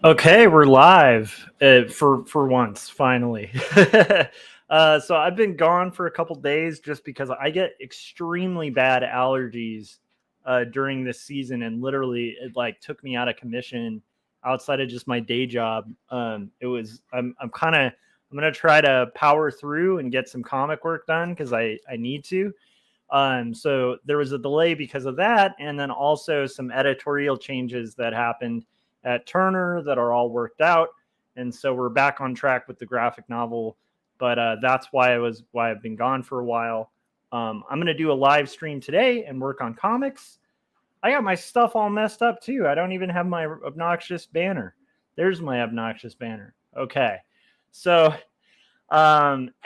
Okay, we're live for once, finally. So I've been gone for a couple days just because I get extremely bad allergies during this season, and literally it like took me out of commission outside of just my day job. I'm gonna try to power through and get some comic work done because I need to. So there was a delay because of that, and then also some editorial changes that happened at Turner that are all worked out, and so we're back on track with the graphic novel. But that's why I've been gone for a while. I'm gonna do a live stream today and work on comics. I got my stuff all messed up too. I don't even have my obnoxious banner. There's my obnoxious banner. Okay, so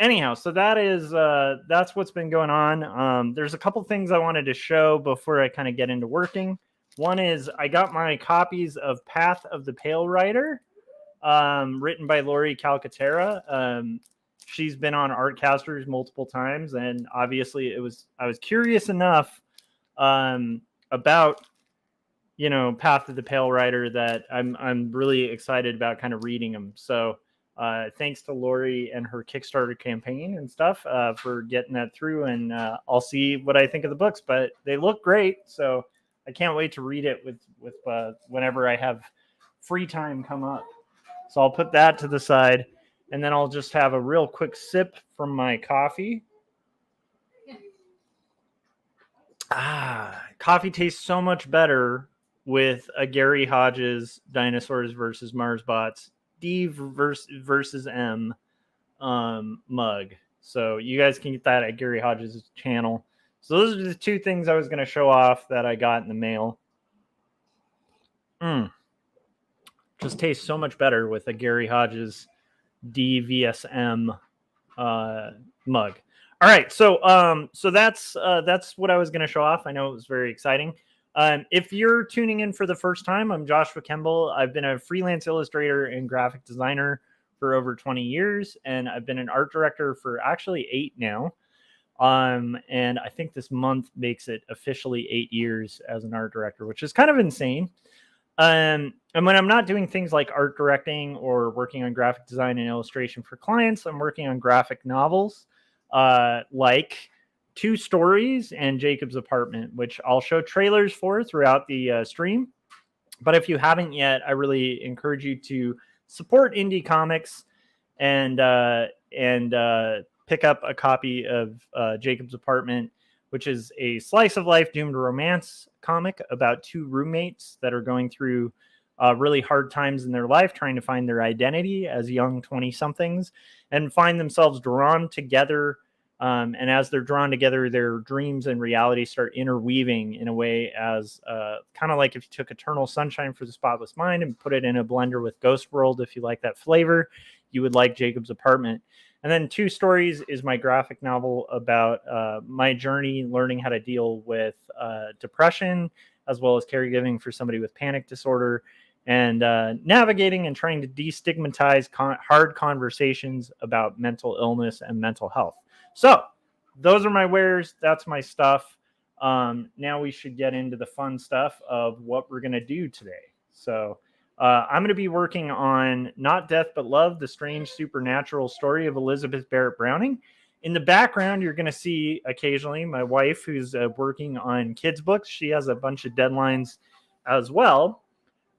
anyhow, so that's what's been going on. There's a couple things I wanted to show before I kind of get into working. One is I got my copies of Path of the Pale Rider, written by Lori Calcaterra. She's been on Artcasters multiple times, and obviously I was curious enough about Path of the Pale Rider that I'm really excited about kind of reading them. So thanks to Lori and her Kickstarter campaign and stuff for getting that through, and I'll see what I think of the books, but they look great, so I can't wait to read it with whenever I have free time come up. So I'll put that to the side, and then I'll just have a real quick sip from my coffee. Coffee tastes so much better with a Gary Hodges Dinosaurs versus Marsbots D versus M mug. So you guys can get that at Gary Hodges' channel. So those are the two things I was going to show off that I got in the mail. Just tastes so much better with a Gary Hodges DVSM mug. All right, so that's what I was going to show off. I know it was very exciting. If you're tuning in for the first time, I'm Joshua Kemble. I've been a freelance illustrator and graphic designer for over 20 years, and I've been an art director for actually 8 now. And I think this month makes it officially 8 years as an art director, which is kind of insane. And when I'm not doing things like art directing or working on graphic design and illustration for clients, I'm working on graphic novels, like 2 Stories and Jacob's Apartment, which I'll show trailers for throughout the stream. But if you haven't yet, I really encourage you to support indie comics and pick up a copy of Jacob's Apartment, which is a slice of life doomed romance comic about 2 roommates that are going through really hard times in their life, trying to find their identity as young 20-somethings and find themselves drawn together. And as they're drawn together, their dreams and reality start interweaving in a way as kind of like if you took Eternal Sunshine for the Spotless Mind and put it in a blender with Ghost World. If you like that flavor, you would like Jacob's Apartment. And then 2 Stories is my graphic novel about my journey learning how to deal with depression, as well as caregiving for somebody with panic disorder, and navigating and trying to destigmatize hard conversations about mental illness and mental health. So those are my wares. That's my stuff. Now we should get into the fun stuff of what we're going to do today. So I'm going to be working on Not Death But Love, the strange supernatural story of Elizabeth Barrett Browning. In the background, you're going to see occasionally my wife, who's working on kids' books. She has a bunch of deadlines as well.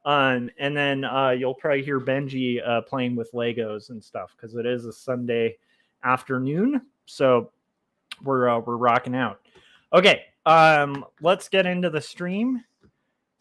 And then you'll probably hear Benji playing with Legos and stuff because it is a Sunday afternoon. So we're rocking out. Okay, let's get into the stream.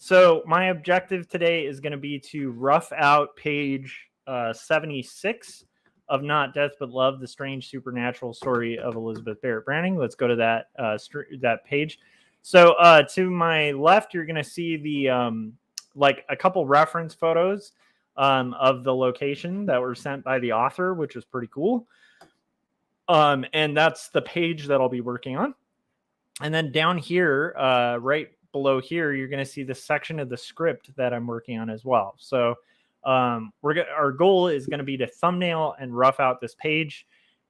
So my objective today is going to be to rough out page 76 of Not Death But Love, the strange supernatural story of Elizabeth Barrett Browning. Let's go to that page. So to my left, you're going to see the like a couple reference photos of the location that were sent by the author, which is pretty cool. And that's the page that I'll be working on. And then down here, right below here, you're going to see the section of the script that I'm working on as well. So our goal is going to be to thumbnail and rough out this page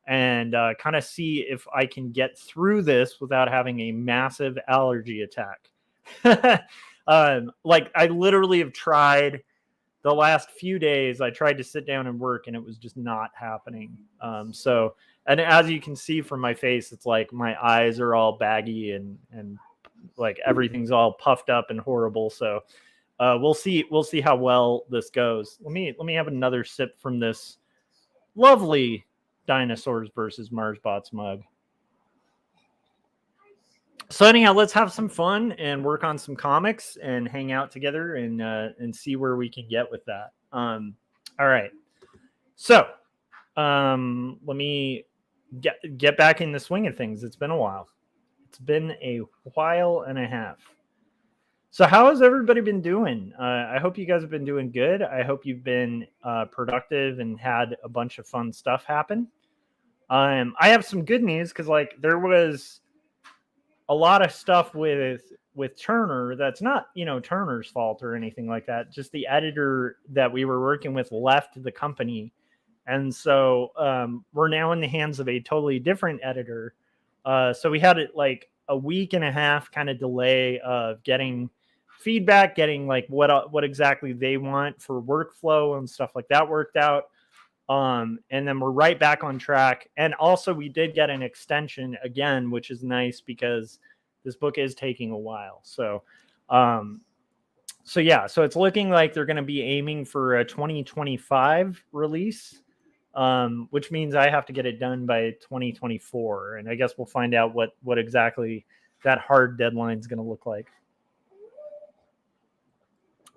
and kind of see if I can get through this without having a massive allergy attack. Like I literally have tried the last few days I tried to sit down and work and it was just not happening. So, and as you can see from my face, it's like my eyes are all baggy and like everything's all puffed up and horrible. So we'll see how well this goes. Let me have another sip from this lovely Dinosaurs versus Marsbots mug. So anyhow, let's have some fun and work on some comics and hang out together and see where we can get with that. All right. So let me get back in the swing of things. It's been a while. It's been a while and a half. So how has everybody been doing? I hope you guys have been doing good. I hope you've been productive and had a bunch of fun stuff happen. I have some good news because like there was a lot of stuff with Turner that's not, Turner's fault or anything like that. Just the editor that we were working with left the company. And so we're now in the hands of a totally different editor. So we had it like a week and a half kind of delay of getting feedback, getting like what exactly they want for workflow and stuff like that worked out. And then we're right back on track. And also we did get an extension again, which is nice because this book is taking a while. So yeah, so it's looking like they're going to be aiming for a 2025 release, which means I have to get it done by 2024. And I guess we'll find out what exactly that hard deadline is going to look like.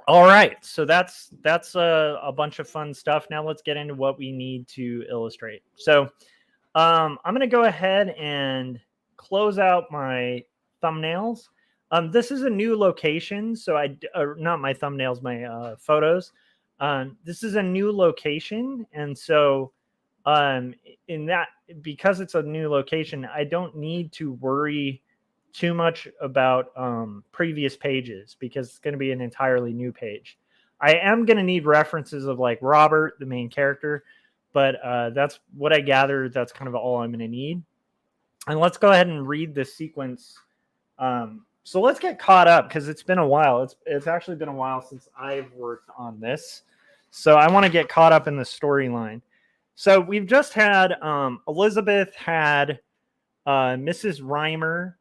All right, so that's a bunch of fun stuff. Now let's get into what we need to illustrate. So I'm going to go ahead and close out my thumbnails. This is a new location, so not my thumbnails, my photos. This is a new location, and so in that, because it's a new location, I don't need to worry too much about previous pages because it's going to be an entirely new page. I am going to need references of like Robert, the main character, but that's what I gather. That's kind of all I'm going to need. And let's go ahead and read this sequence. So let's get caught up because it's been a while. It's actually been a while since I've worked on this. So I want to get caught up in the storyline. So we've just had Elizabeth had Mrs. Reimer,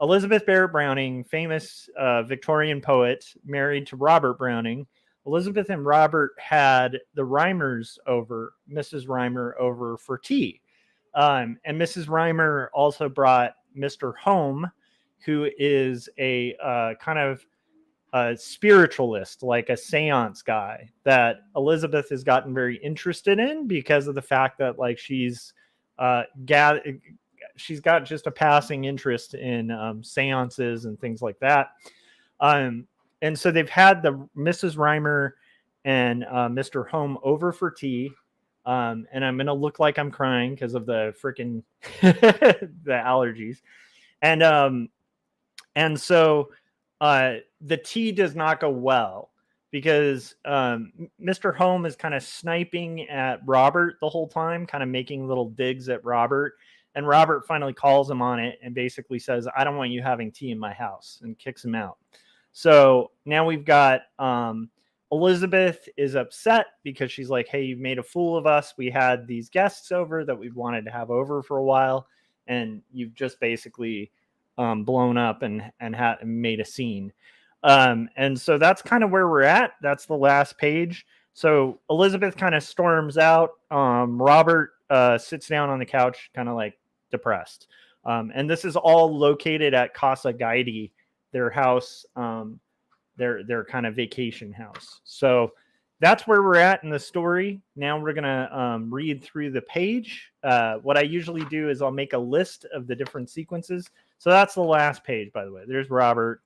Elizabeth Barrett Browning, famous Victorian poet, married to Robert Browning. Elizabeth and Robert had the Reimers over, Mrs. Reimer over for tea. And Mrs. Reimer also brought Mr. Home, who is a kind of a spiritualist, like a seance guy that Elizabeth has gotten very interested in because of the fact that like she's got just a passing interest in seances and things like that. And so they've had the Mrs. Reimer and Mr. Home over for tea. And I'm going to look like I'm crying because of the freaking the allergies. And so the tea does not go well because Mr. Home is kind of sniping at Robert the whole time, kind of making little digs at Robert. And Robert finally calls him on it and basically says, I don't want you having tea in my house, and kicks him out. So now we've got Elizabeth is upset because she's like, hey, you've made a fool of us. We had these guests over that we've wanted to have over for a while, and you've just basically blown up and made a scene. And so that's kind of where we're at. That's the last page. So Elizabeth kind of storms out. Robert sits down on the couch, kind of like depressed. And this is all located at Casa Guidi, their house, their kind of vacation house. So that's where we're at in the story. Now we're going to read through the page. What I usually do is I'll make a list of the different sequences. So that's the last page, by the way. There's Robert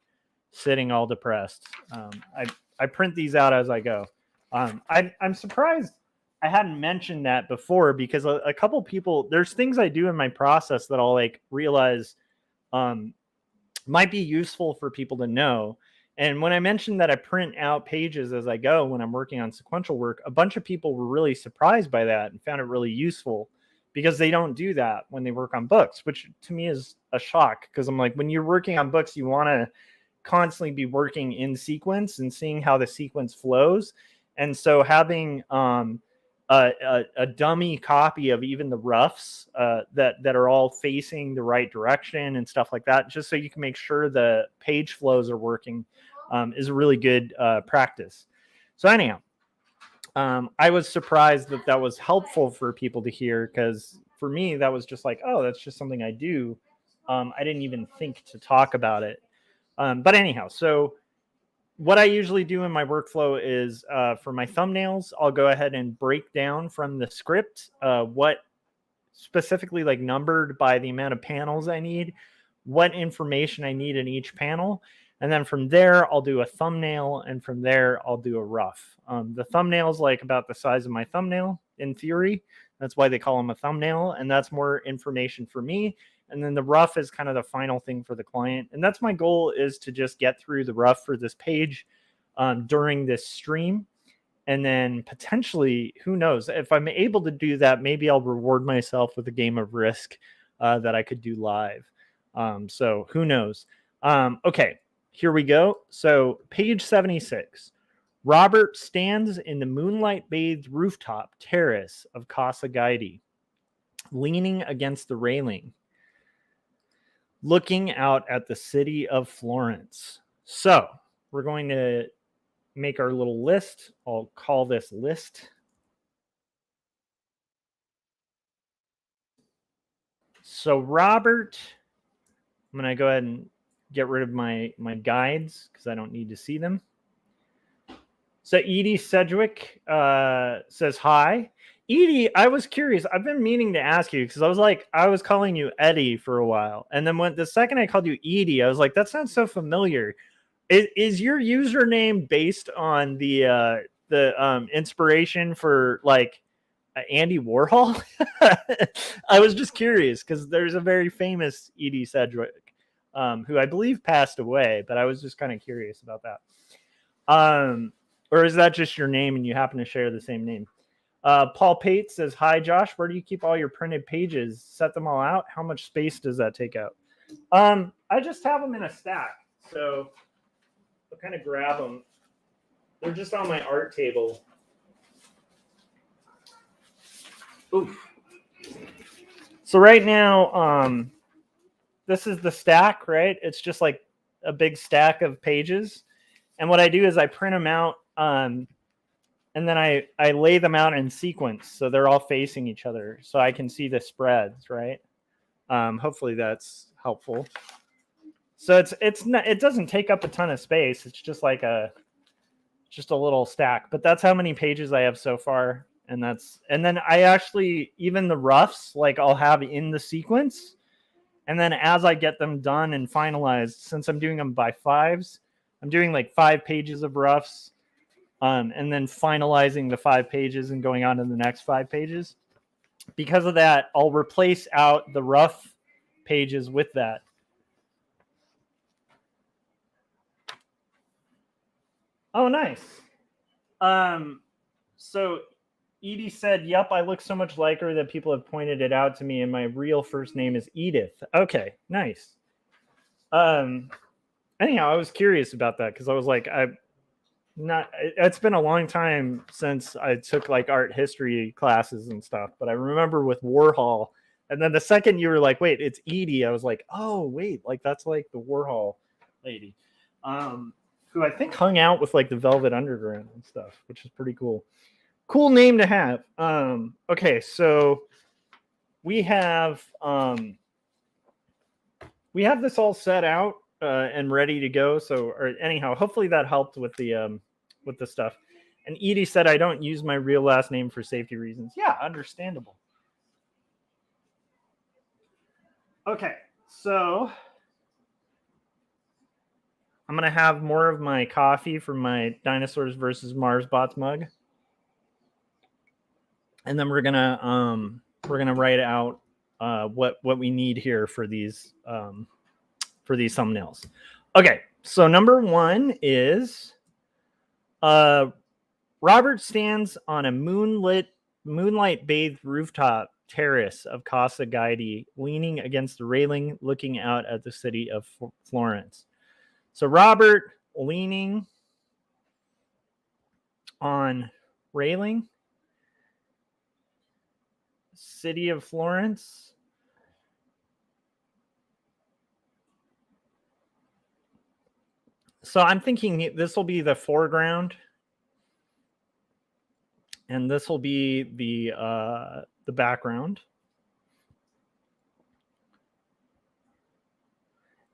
sitting all depressed. I print these out as I go. I'm surprised I hadn't mentioned that before because a couple people, there's things I do in my process that I'll like realize might be useful for people to know. And when I mentioned that I print out pages as I go when I'm working on sequential work, a bunch of people were really surprised by that and found it really useful because they don't do that when they work on books, which to me is a shock because I'm like, when you're working on books, you want to constantly be working in sequence and seeing how the sequence flows. And so having a dummy copy of even the roughs that are all facing the right direction and stuff like that, just so you can make sure the page flows are working, is a really good practice. So anyhow, I was surprised that was helpful for people to hear, because for me, that was just like, oh, that's just something I do. I didn't even think to talk about it. But anyhow, so what I usually do in my workflow is for my thumbnails, I'll go ahead and break down from the script what specifically, like, numbered by the amount of panels I need, what information I need in each panel. And then from there, I'll do a thumbnail. And from there, I'll do a rough. The thumbnail's like about the size of my thumbnail in theory. That's why they call them a thumbnail. And that's more information for me. And then the rough is kind of the final thing for the client. And that's my goal, is to just get through the rough for this page during this stream. And then potentially, who knows, if I'm able to do that, maybe I'll reward myself with a game of Risk that I could do live. So who knows? Okay, here we go. So page 76. Robert stands in the moonlight-bathed rooftop terrace of Casa Gaidi, leaning against the railing, looking out at the city of Florence. So we're going to make our little list. I'll call this list. So Robert, I'm going to go ahead and get rid of my guides because I don't need to see them. So Edie Sedgwick says hi. Edie, I was curious. I've been meaning to ask you, because I was calling you Eddie for a while. And then when the second I called you Edie, I was like, that sounds so familiar. Is your username based on the inspiration for, like, Andy Warhol? I was just curious, because there's a very famous Edie Sedgwick who I believe passed away, but I was just kind of curious about that. Or is that just your name and you happen to share the same name? Paul Pate says, hi, Josh. Where do you keep all your printed pages? Set them all out? How much space does that take out? I just have them in a stack. So I'll kind of grab them. They're just on my art table. Oof. So right now, this is the stack, right? It's just like a big stack of pages. And what I do is I print them out, and then I lay them out in sequence, so they're all facing each other, so I can see the spreads, right? Hopefully that's helpful. So it's not, it doesn't take up a ton of space. It's just like just a little stack, but that's how many pages I have so far. And then I actually, even the roughs, like, I'll have in the sequence. And then as I get them done and finalized, since I'm doing them by fives, I'm doing like 5 pages of roughs, and then finalizing the 5 pages and going on to the next 5 pages. Because of that, I'll replace out the rough pages with that. Oh, nice. So Edie said, yep, I look so much like her that people have pointed it out to me, and my real first name is Edith. Okay, nice. Anyhow, I was curious about that, because I was like, it's been a long time since I took, like, art history classes and stuff, but I remember with Warhol, and then the second you were like, wait, it's Edie, I was like, oh, wait, like, that's like the Warhol lady, who I think hung out with, like, the Velvet Underground and stuff, which is pretty cool. Cool name to have. Okay, so we have this all set out and ready to go. So, or anyhow, hopefully that helped with the stuff. And Edie said, I don't use my real last name for safety reasons. Yeah, understandable. Okay, so I'm gonna have more of my coffee from my Dinosaurs versus Mars bots mug, and then we're gonna write out what we need here for these thumbnails. Okay, so number 1 is Robert stands on a moonlight-bathed rooftop terrace of Casa Gaidi, leaning against the railing, looking out at the city of Florence. So Robert leaning on railing. City of Florence. So I'm thinking this will be the foreground, and this will be the background,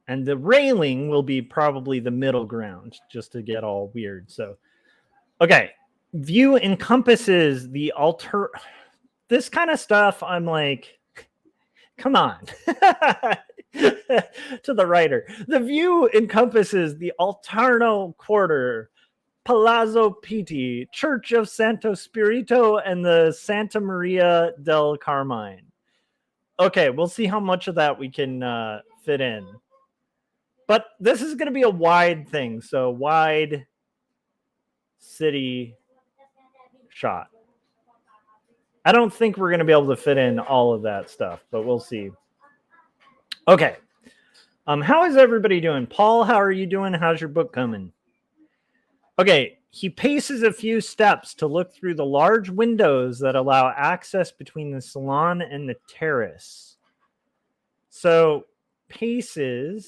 and the railing will be probably the middle ground, just to get all weird. So, okay, view encompasses the altar. This kind of stuff, I'm like, come on. To the writer, the view encompasses the Altarno Quarter, Palazzo Pitti, Church of Santo Spirito, and the Santa Maria del Carmine. Okay, we'll see how much of that we can fit in. But this is going to be a wide thing, so wide city shot. I don't think we're going to be able to fit in all of that stuff, but we'll see. Okay. How is everybody doing? Paul, how are you doing? How's your book coming? Okay, he paces a few steps to look through the large windows that allow access between the salon and the terrace. So, pacing.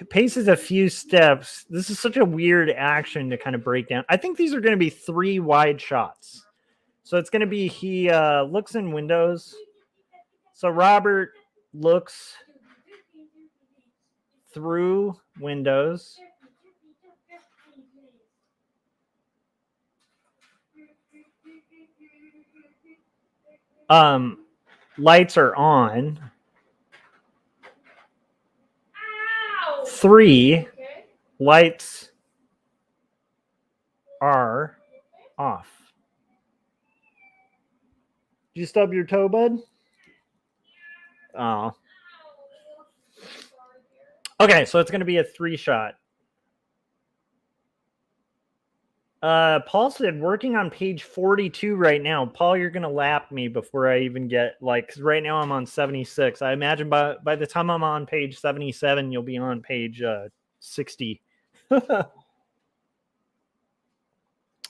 Paces a few steps. This is such a weird action to kind of break down. I think these are going to be 3 wide shots. So it's going to be he looks in windows. So Robert looks through windows. Lights are on. 3 lights are off. Did you stub your toe, bud? Oh. Okay, so it's going to be a 3 shot. Paul said, working on page 42 right now. Paul, you're going to lap me before I even get, like, because right now I'm on 76. I imagine by the time I'm on page 77, you'll be on page 60.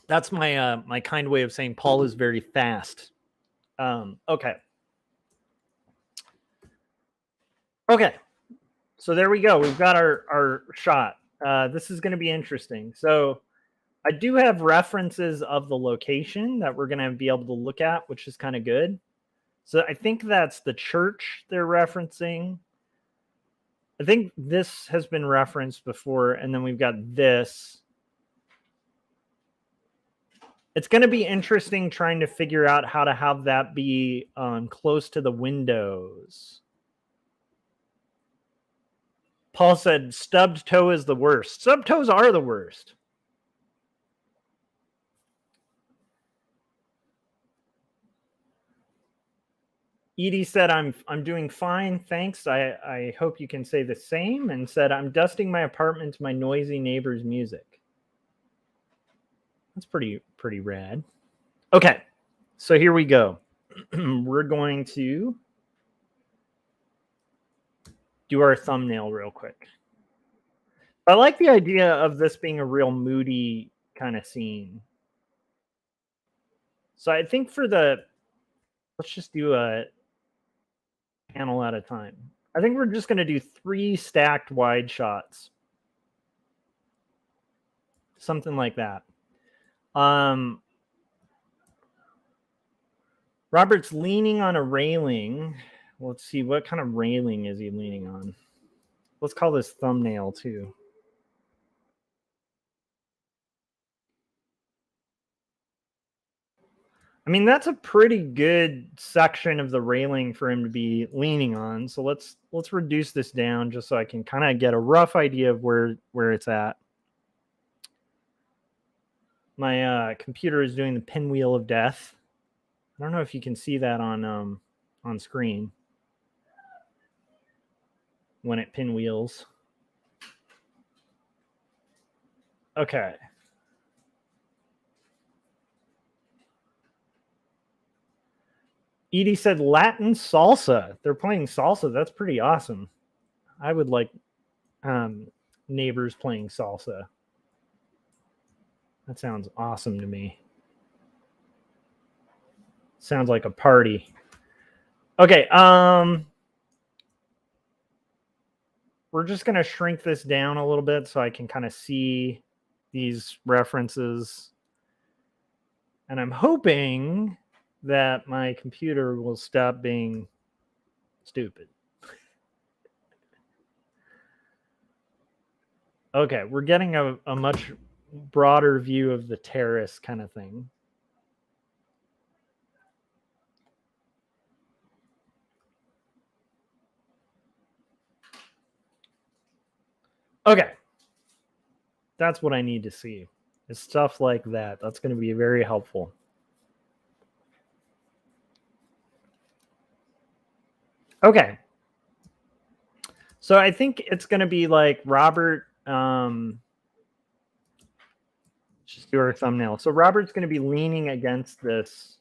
That's my my kind way of saying Paul is very fast. Okay. Okay. So there we go. We've got our shot. This is going to be interesting. So I do have references of the location that we're going to be able to look at, which is kind of good. So I think that's the church they're referencing. I think this has been referenced before, and then we've got this. It's going to be interesting trying to figure out how to have that be close to the windows. Paul said, stubbed toe is the worst. Stubbed toes are the worst. Edie said, I'm doing fine, thanks. I hope you can say the same. And said, I'm dusting my apartment to my noisy neighbor's music. That's pretty rad. Okay, so here we go. We're going to do our thumbnail real quick. I like the idea of this being a real moody kind of scene. So I think for let's just do a panel at a time. I think we're just going to do 3 stacked wide shots. Something like that. Robert's leaning on a railing. Let's see, what kind of railing is he leaning on? Let's call this thumbnail too. I mean, that's a pretty good section of the railing for him to be leaning on. So let's reduce this down just so I can kind of get a rough idea of where it's at. My computer is doing the pinwheel of death. I don't know if you can see that on screen when it pinwheels. Okay. Edie said Latin salsa. They're playing salsa. That's pretty awesome. I would like neighbors playing salsa. That sounds awesome to me. Sounds like a party. Okay, we're just going to shrink this down a little bit so I can kind of see these references. And I'm hoping that my computer will stop being stupid. Okay, we're getting a much broader view of the terrace kind of thing. Okay. That's what I need to see. Is stuff like that. That's going to be very helpful. Okay. So I think it's going to be like Robert. Just do our thumbnail. So Robert's going to be leaning against this.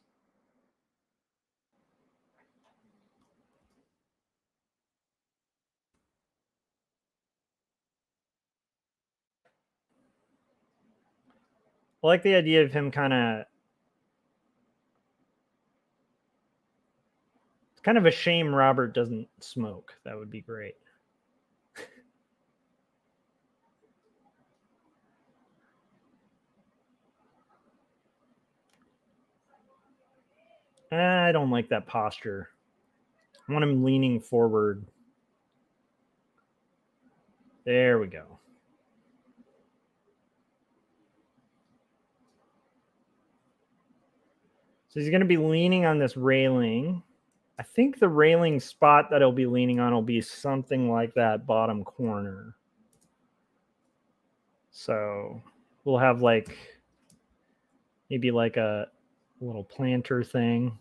I like the idea of him kind of. It's kind of a shame Robert doesn't smoke. That would be great. I don't like that posture. I want him leaning forward. There we go. So he's going to be leaning on this railing. I think the railing spot that he'll be leaning on will be something like that bottom corner. So we'll have like maybe like a little planter thing.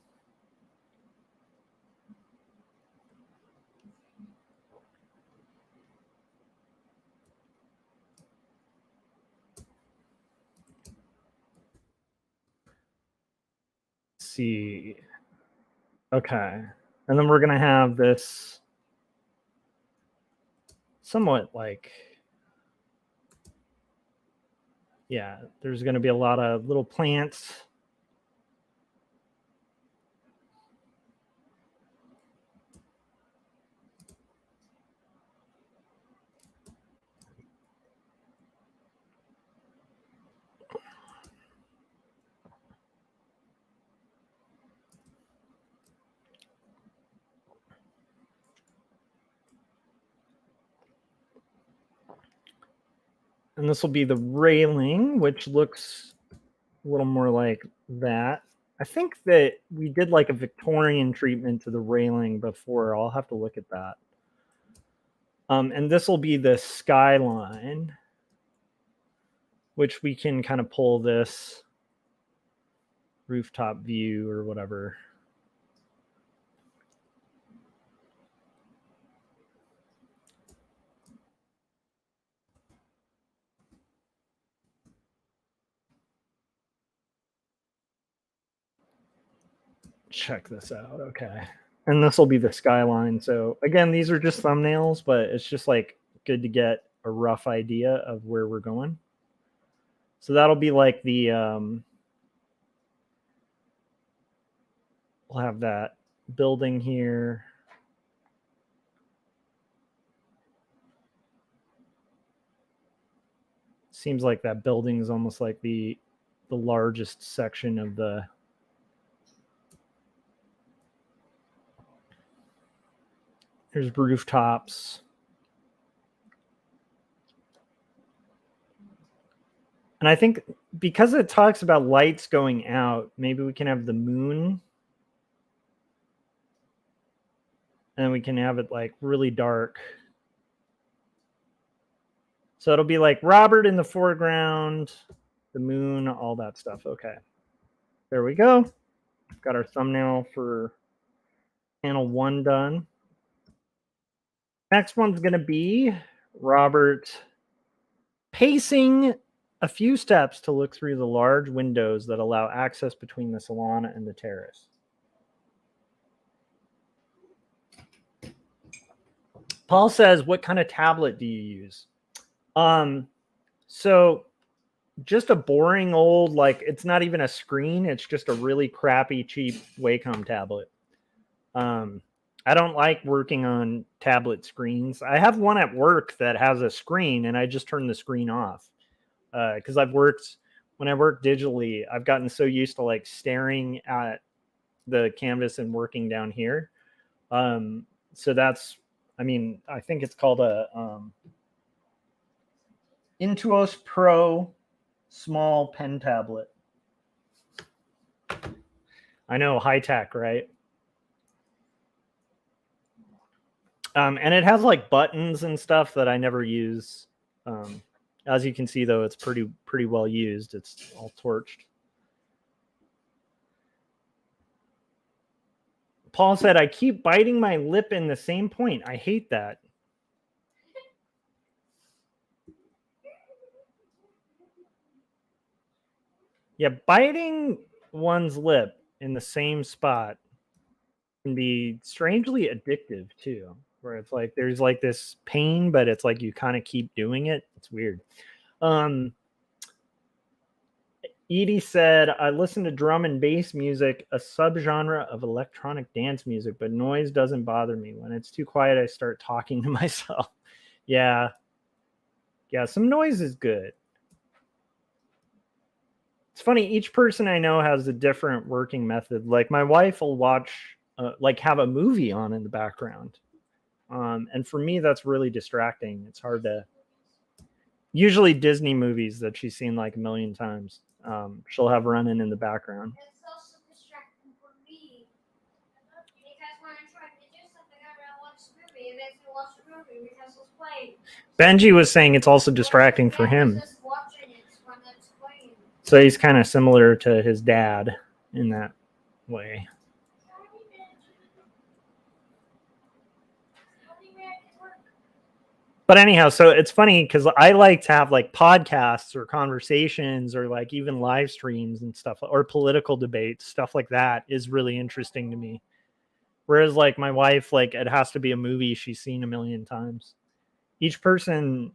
Let's see. Okay. And then we're going to have this somewhat like, yeah, there's going to be a lot of little plants. And this will be the railing, which looks a little more like that. I think that we did like a Victorian treatment to the railing before. I'll have to look at that. And this will be the skyline, which we can kind of pull this rooftop view or whatever. Check this out. Okay. And this will be the skyline. So again, these are just thumbnails, but it's just like good to get a rough idea of where we're going. So that'll be like the we'll have that building here. Seems like that building is almost like the largest section of the there's rooftops. And I think because it talks about lights going out, maybe we can have the moon. And we can have it like really dark. So it'll be like Robert in the foreground, the moon, all that stuff. Okay. There we go. Got our thumbnail for panel 1 done. Next one's going to be Robert pacing a few steps to look through the large windows that allow access between the salon and the terrace. Paul says, what kind of tablet do you use? So just a boring old, like, it's not even a screen. It's just a really crappy, cheap Wacom tablet. I don't like working on tablet screens. I have one at work that has a screen, and I just turn the screen off. Because when I work digitally, I've gotten so used to like staring at the canvas and working down here. So that's, I think it's called a Intuos Pro small pen tablet. I know, high tech, right? And it has like buttons and stuff that I never use. As you can see, though, it's pretty well used. It's all torched. Paul said, I keep biting my lip in the same point. I hate that. Yeah, biting one's lip in the same spot can be strangely addictive too, where it's like there's like this pain, but it's like you kind of keep doing it. It's weird. Edie said, I listen to drum and bass music, a subgenre of electronic dance music, but noise doesn't bother me. When it's too quiet, I start talking to myself. Yeah, some noise is good. It's funny, each person I know has a different working method. Like my wife will watch, like have a movie on in the background. And for me, that's really distracting. It's hard to, usually Disney movies that she's seen like a million times. She'll have running in the background. It's also distracting for me. Because when I'm trying to do something, I watch a movie, and then I watch a movie because it's playing. Benji was saying it's also distracting for him. So he's kind of similar to his dad in that way. But anyhow, so it's funny because I like to have like podcasts or conversations or like even live streams and stuff, or political debates, stuff like that is really interesting to me. Whereas like my wife, like it has to be a movie she's seen a million times. Each person,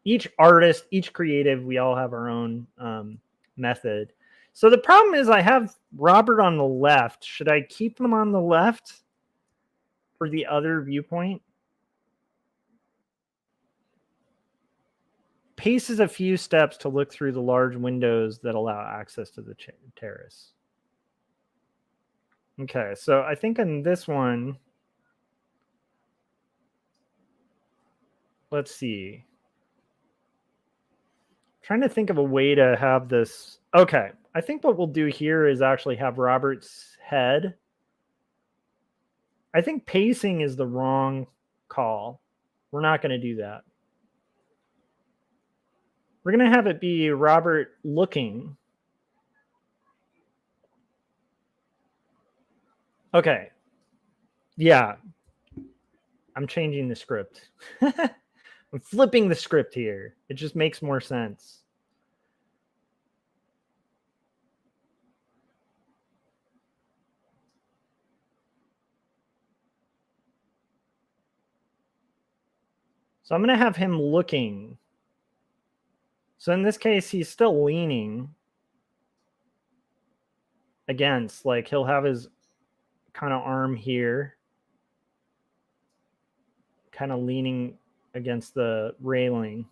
each artist, each creative, we all have our own method. So the problem is I have Robert on the left. Should I keep him on the left for the other viewpoint? Paces a few steps to look through the large windows that allow access to the terrace. Okay, so I think in this one, let's see. I'm trying to think of a way to have this. Okay, I think what we'll do here is actually have Robert's head. I think pacing is the wrong call. We're not going to do that. We're going to have it be Robert looking. Okay. Yeah. I'm changing the script. I'm flipping the script here. It just makes more sense. So I'm going to have him looking. So in this case, he's still leaning against, like he'll have his kind of arm here, kind of leaning against the railing.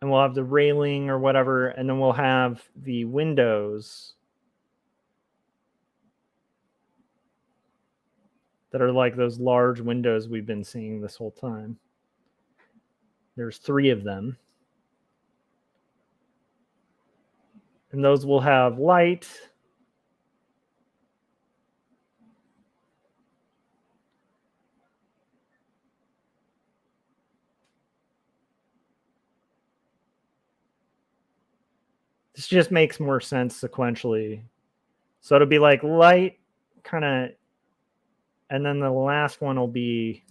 And we'll have the railing or whatever, and then we'll have the windows that are like those large windows we've been seeing this whole time. There's 3 of them. And those will have light. This just makes more sense sequentially. So it'll be like light, kind of, and then the last one will be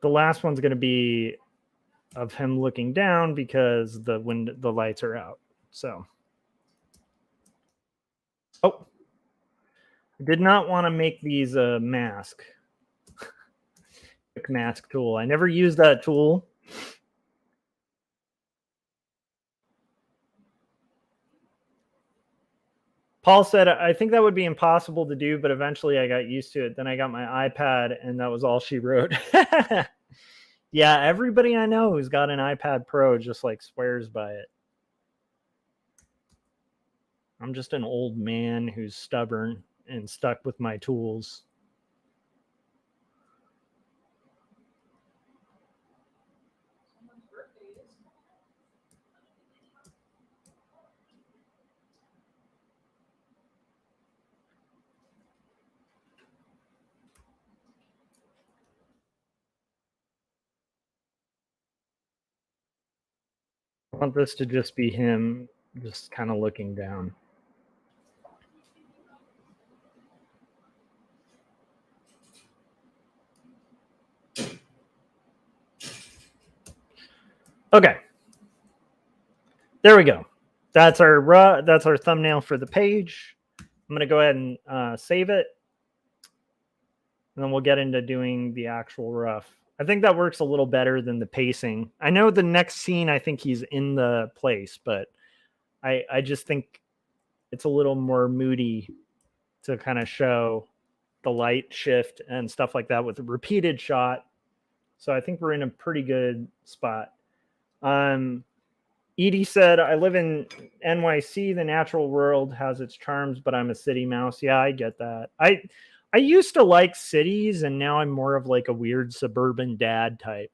the last one's going to be of him looking down because the lights are out. So, oh, I did not want to make these a mask. Quick mask tool. I never used that tool. Paul said, I think that would be impossible to do, but eventually I got used to it. Then I got my iPad, and that was all she wrote. Yeah, everybody I know who's got an iPad Pro just like swears by it. I'm just an old man who's stubborn and stuck with my tools. I want this to just be him just kind of looking down. Okay. There we go. That's our thumbnail for the page. I'm going to go ahead and save it. And then we'll get into doing the actual rough. I think that works a little better than the pacing. I know the next scene, I think he's in the place, but I just think it's a little more moody to kind of show the light shift and stuff like that with a repeated shot. So I think we're in a pretty good spot. Edie said, I live in NYC. The natural world has its charms, but I'm a city mouse. Yeah, I get that. I used to like cities, and now I'm more of like a weird suburban dad type.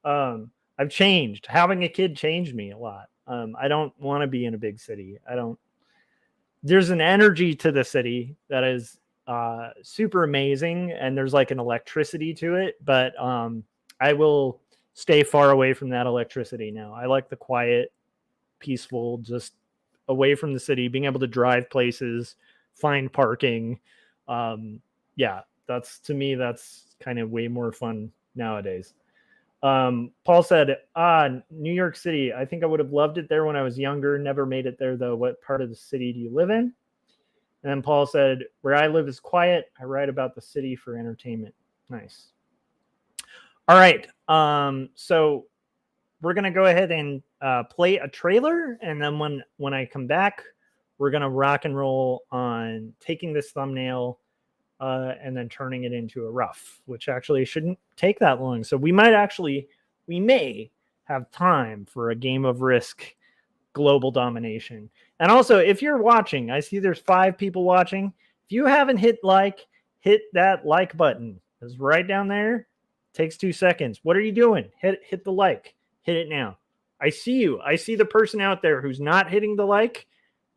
I've changed. Having a kid changed me a lot. I don't want to be in a big city. There's an energy to the city that is super amazing, and there's like an electricity to it, but I will stay far away from that electricity now. I like the quiet, peaceful, just away from the city, being able to drive places, find parking. Yeah, to me, that's kind of way more fun nowadays. Paul said, New York City. I think I would have loved it there when I was younger. Never made it there, though. What part of the city do you live in? And then Paul said, where I live is quiet. I write about the city for entertainment. Nice. All right. So we're going to go ahead and play a trailer. And then when I come back, we're going to rock and roll on taking this thumbnail and then turning it into a rough, which actually shouldn't take that long. So we may have time for a game of Risk global domination. And also, if you're watching, I see there's 5 people watching. If you haven't hit that like button. It's right down there. Takes 2 seconds. What are you doing? Hit the like. Hit it now. I see you. I see the person out there who's not hitting the like.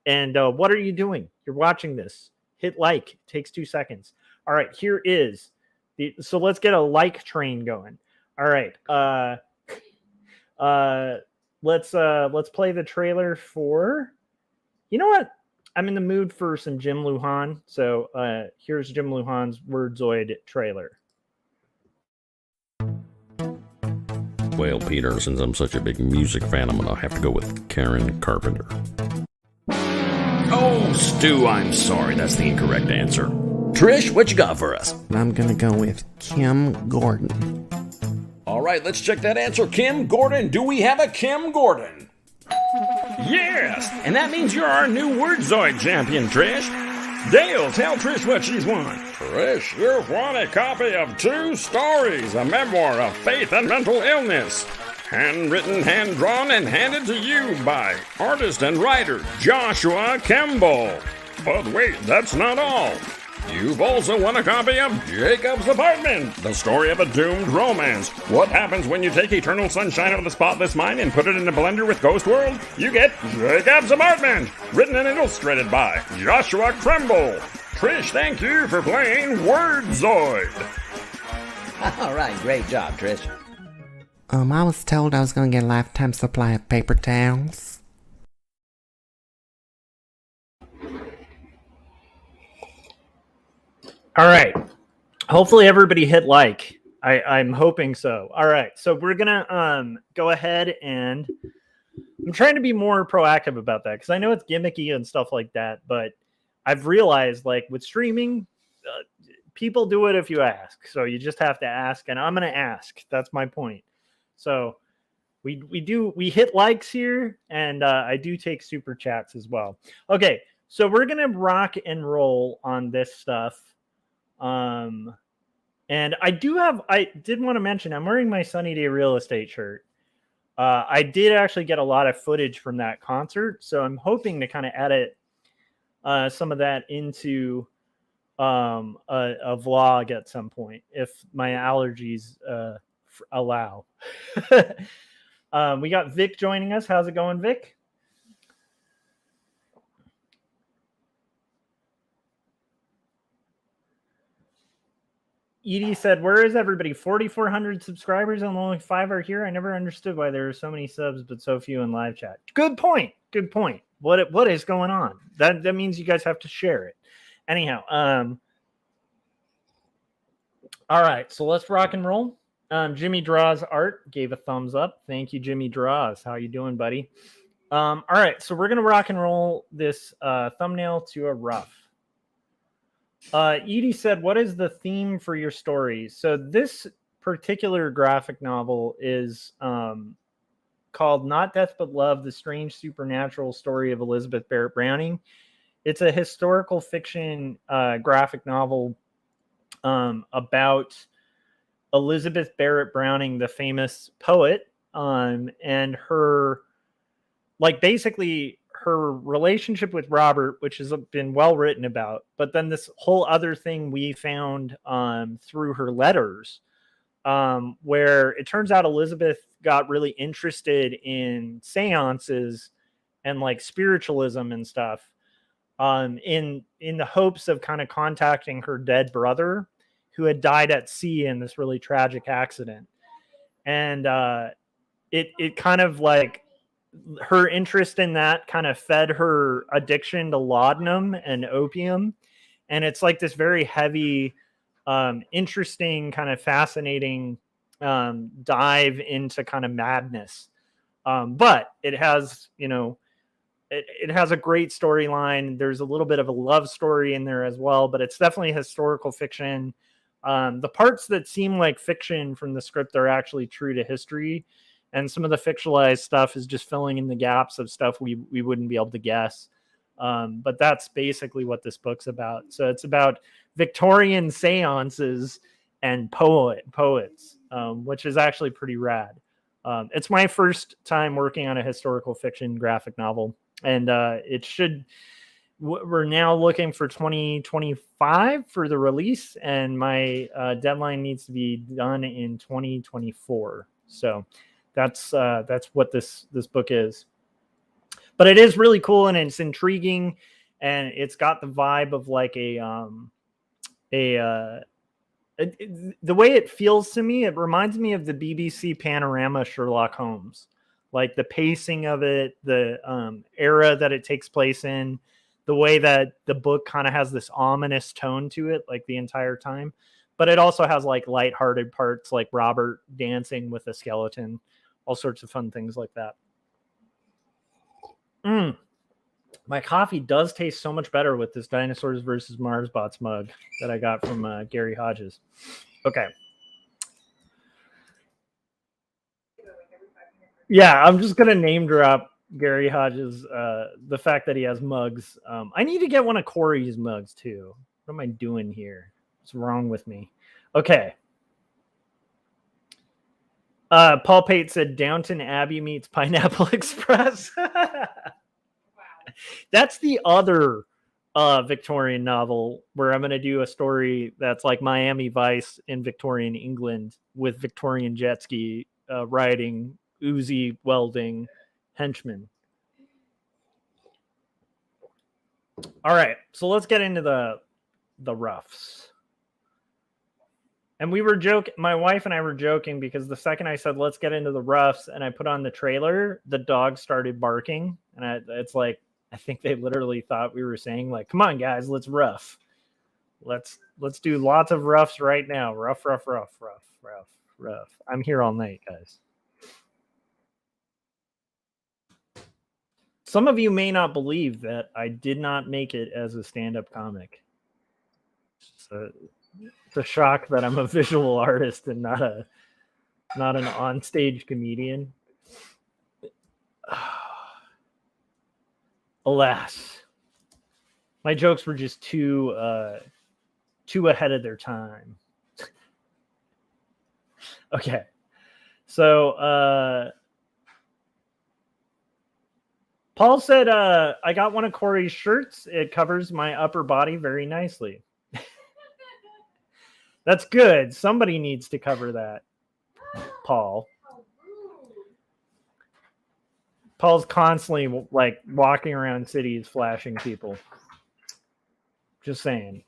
And what are you doing? You're watching this. Hit like. It takes 2 seconds. All right, here is so let's get a like train going. All right. Let's play the trailer for. You know what? I'm in the mood for some Jim Lujan. So here's Jim Lujan's Wordzoid trailer. Well, Peter, since I'm such a big music fan, I'm gonna have to go with Karen Carpenter. Oh, Stu, I'm sorry. That's the incorrect answer. Trish, what you got for us? I'm gonna go with Kim Gordon. All right, let's check that answer. Kim Gordon. Do we have a Kim Gordon? Yes, and that means you're our new Wordzoid champion, Trish. Dale, tell Trish what she's won. Trish, you've won a copy of 2 stories, a memoir of faith and mental illness. Handwritten, hand-drawn, and handed to you by artist and writer Joshua Kemble. But wait, that's not all. You've also won a copy of Jacob's Apartment, the story of a doomed romance. What happens when you take Eternal Sunshine of the Spotless Mind and put it in a blender with Ghost World? You get Jacob's Apartment, written and illustrated by Joshua Kemble. Trish, thank you for playing Wordzoid. All right, great job, Trish. I was told I was gonna get a lifetime supply of paper towels. All right. Hopefully everybody hit like. I'm hoping so. All right, so we're gonna go ahead and I'm trying to be more proactive about that because I know it's gimmicky and stuff like that, but I've realized like with streaming, people do it if you ask. So you just have to ask, and I'm gonna ask. That's my point. So we hit likes here, and I do take super chats as well. Okay, so we're gonna rock and roll on this stuff. And I did want to mention I'm wearing my Sunny Day Real Estate shirt. I did actually get a lot of footage from that concert, so I'm hoping to kind of edit some of that into a vlog at some point if my allergies allow. We got Vic joining us. How's it going, Vic? Edie said, where is everybody? 4,400 subscribers and only 5 are here. I never understood why there are so many subs but so few in live chat. Good point. Good point. What is going on? That means you guys have to share it. Anyhow, all right, so let's rock and roll. Jimmy Draws Art gave a thumbs up. Thank you, Jimmy Draws. How you doing, buddy? All right, so we're going to rock and roll this thumbnail to a rough. Edie said, what is the theme for your stories? So this particular graphic novel is called Not Death But Love, The Strange Supernatural Story of Elizabeth Barrett Browning. It's a historical fiction graphic novel about Elizabeth Barrett Browning, the famous poet, and her, like, basically her relationship with Robert, which has been well written about, but then this whole other thing we found through her letters, where it turns out Elizabeth got really interested in seances and like spiritualism and stuff, in the hopes of kind of contacting her dead brother who had died at sea in this really tragic accident. And it kind of like, her interest in that kind of fed her addiction to laudanum and opium. And it's like this very heavy, interesting, kind of fascinating dive into kind of madness. But it has, it has a great storyline. There's a little bit of a love story in there as well, but it's definitely historical fiction. The parts that seem like fiction from the script are actually true to history. And some of the fictionalized stuff is just filling in the gaps of stuff we wouldn't be able to guess. But that's basically what this book's about. So it's about Victorian seances and poets, which is actually pretty rad. It's my first time working on a historical fiction graphic novel. And we're now looking for 2025 for the release. And my deadline needs to be done in 2024. So that's what this book is. But it is really cool and it's intriguing, and it's got the vibe of like the way it feels to me, it reminds me of the BBC Panorama Sherlock Holmes, like the pacing of it, the era that it takes place in, the way that the book kind of has this ominous tone to it, like the entire time. But it also has like lighthearted parts, like Robert dancing with a skeleton, all sorts of fun things like that. My coffee does taste so much better with this Dinosaurs versus Marsbots mug that I got from Gary Hodges. Okay. Yeah, I'm just going to name drop Gary Hodges, the fact that he has mugs. I need to get one of Corey's mugs too. What am I doing here? What's wrong with me? Okay. Paul Pate said Downton Abbey meets Pineapple Express. That's the other Victorian novel where I'm going to do a story that's like Miami Vice in Victorian England with Victorian jet ski riding, Uzi welding henchmen. All right, so let's get into the roughs. And we were joking, my wife and I were joking because the second I said, let's get into the roughs, and I put on the trailer, the dog started barking. And it's like, I think they literally thought we were saying like, come on guys, let's rough. Let's do lots of roughs right now. Rough. I'm here all night, guys. Some of you may not believe that I did not make it as a stand-up comic. It's a shock that I'm a visual artist and not an on-stage comedian. Alas, my jokes were just too ahead of their time. Okay, so Paul said, I got one of Corey's shirts. It covers my upper body very nicely. That's good. Somebody needs to cover that, Paul. Paul's constantly like walking around cities flashing people. Just saying.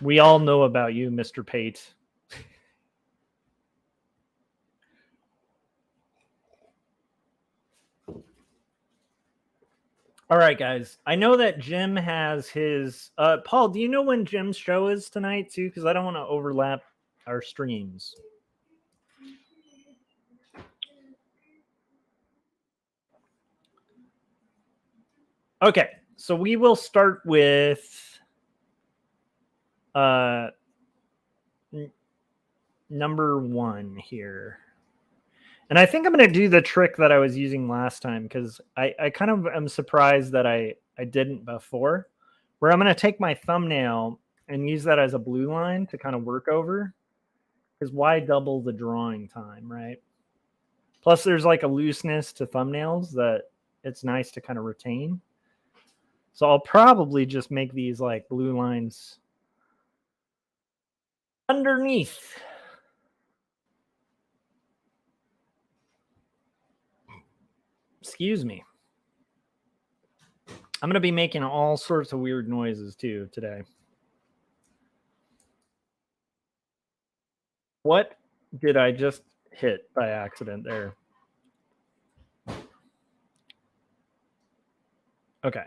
We all know about you, Mr. Pate. All right, guys. I know that Jim has his... Paul, do you know when Jim's show is tonight, too? Because I don't want to overlap our streams. Okay, so we will start with number 1 here. And I think I'm going to do the trick that I was using last time, because I kind of am surprised that I didn't before, where I'm going to take my thumbnail and use that as a blue line to kind of work over, because why double the drawing time, right? Plus, there's like a looseness to thumbnails that it's nice to kind of retain. So I'll probably just make these like blue lines underneath. Excuse me. I'm going to be making all sorts of weird noises too today. What did I just hit by accident there? Okay.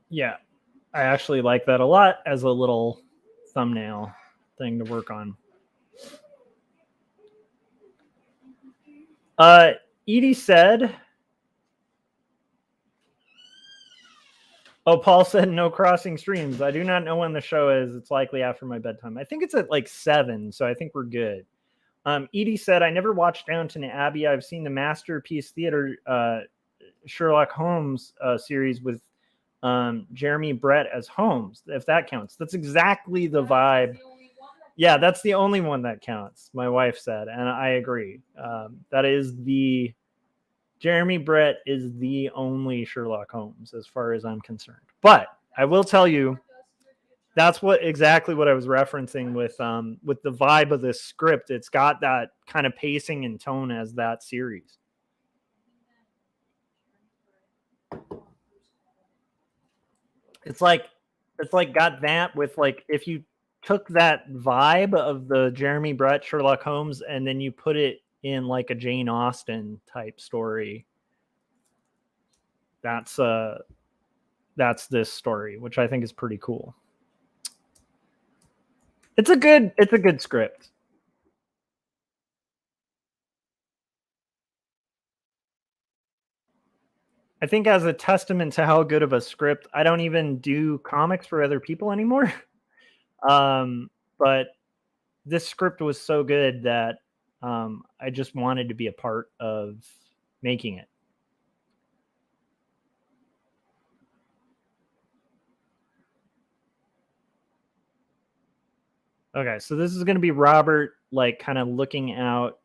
Yeah, I actually like that a lot as a little thumbnail thing to work on. Edie said, oh, Paul said no crossing streams. I do not know when the show is. It's likely after my bedtime. I think it's at like 7, so I think we're good. Edie said, I never watched Downton Abbey. I've seen the Masterpiece Theater Sherlock Holmes series with Jeremy Brett as Holmes, if that counts. That's exactly the vibe. Yeah, that's the only one that counts, my wife said, and I agree. That is the... Jeremy Brett is the only Sherlock Holmes as far as I'm concerned. But I will tell you, that's exactly what I was referencing with the vibe of this script. It's got that kind of pacing and tone as that series. It's like got that with like, if you took that vibe of the Jeremy Brett Sherlock Holmes and then you put it in like a Jane Austen type story, that's this story, which I think is pretty cool. It's a good script. I think as a testament to how good of a script, I don't even do comics for other people anymore. But this script was so good that I just wanted to be a part of making it. Okay, so this is going to be Robert, like, kind of looking out.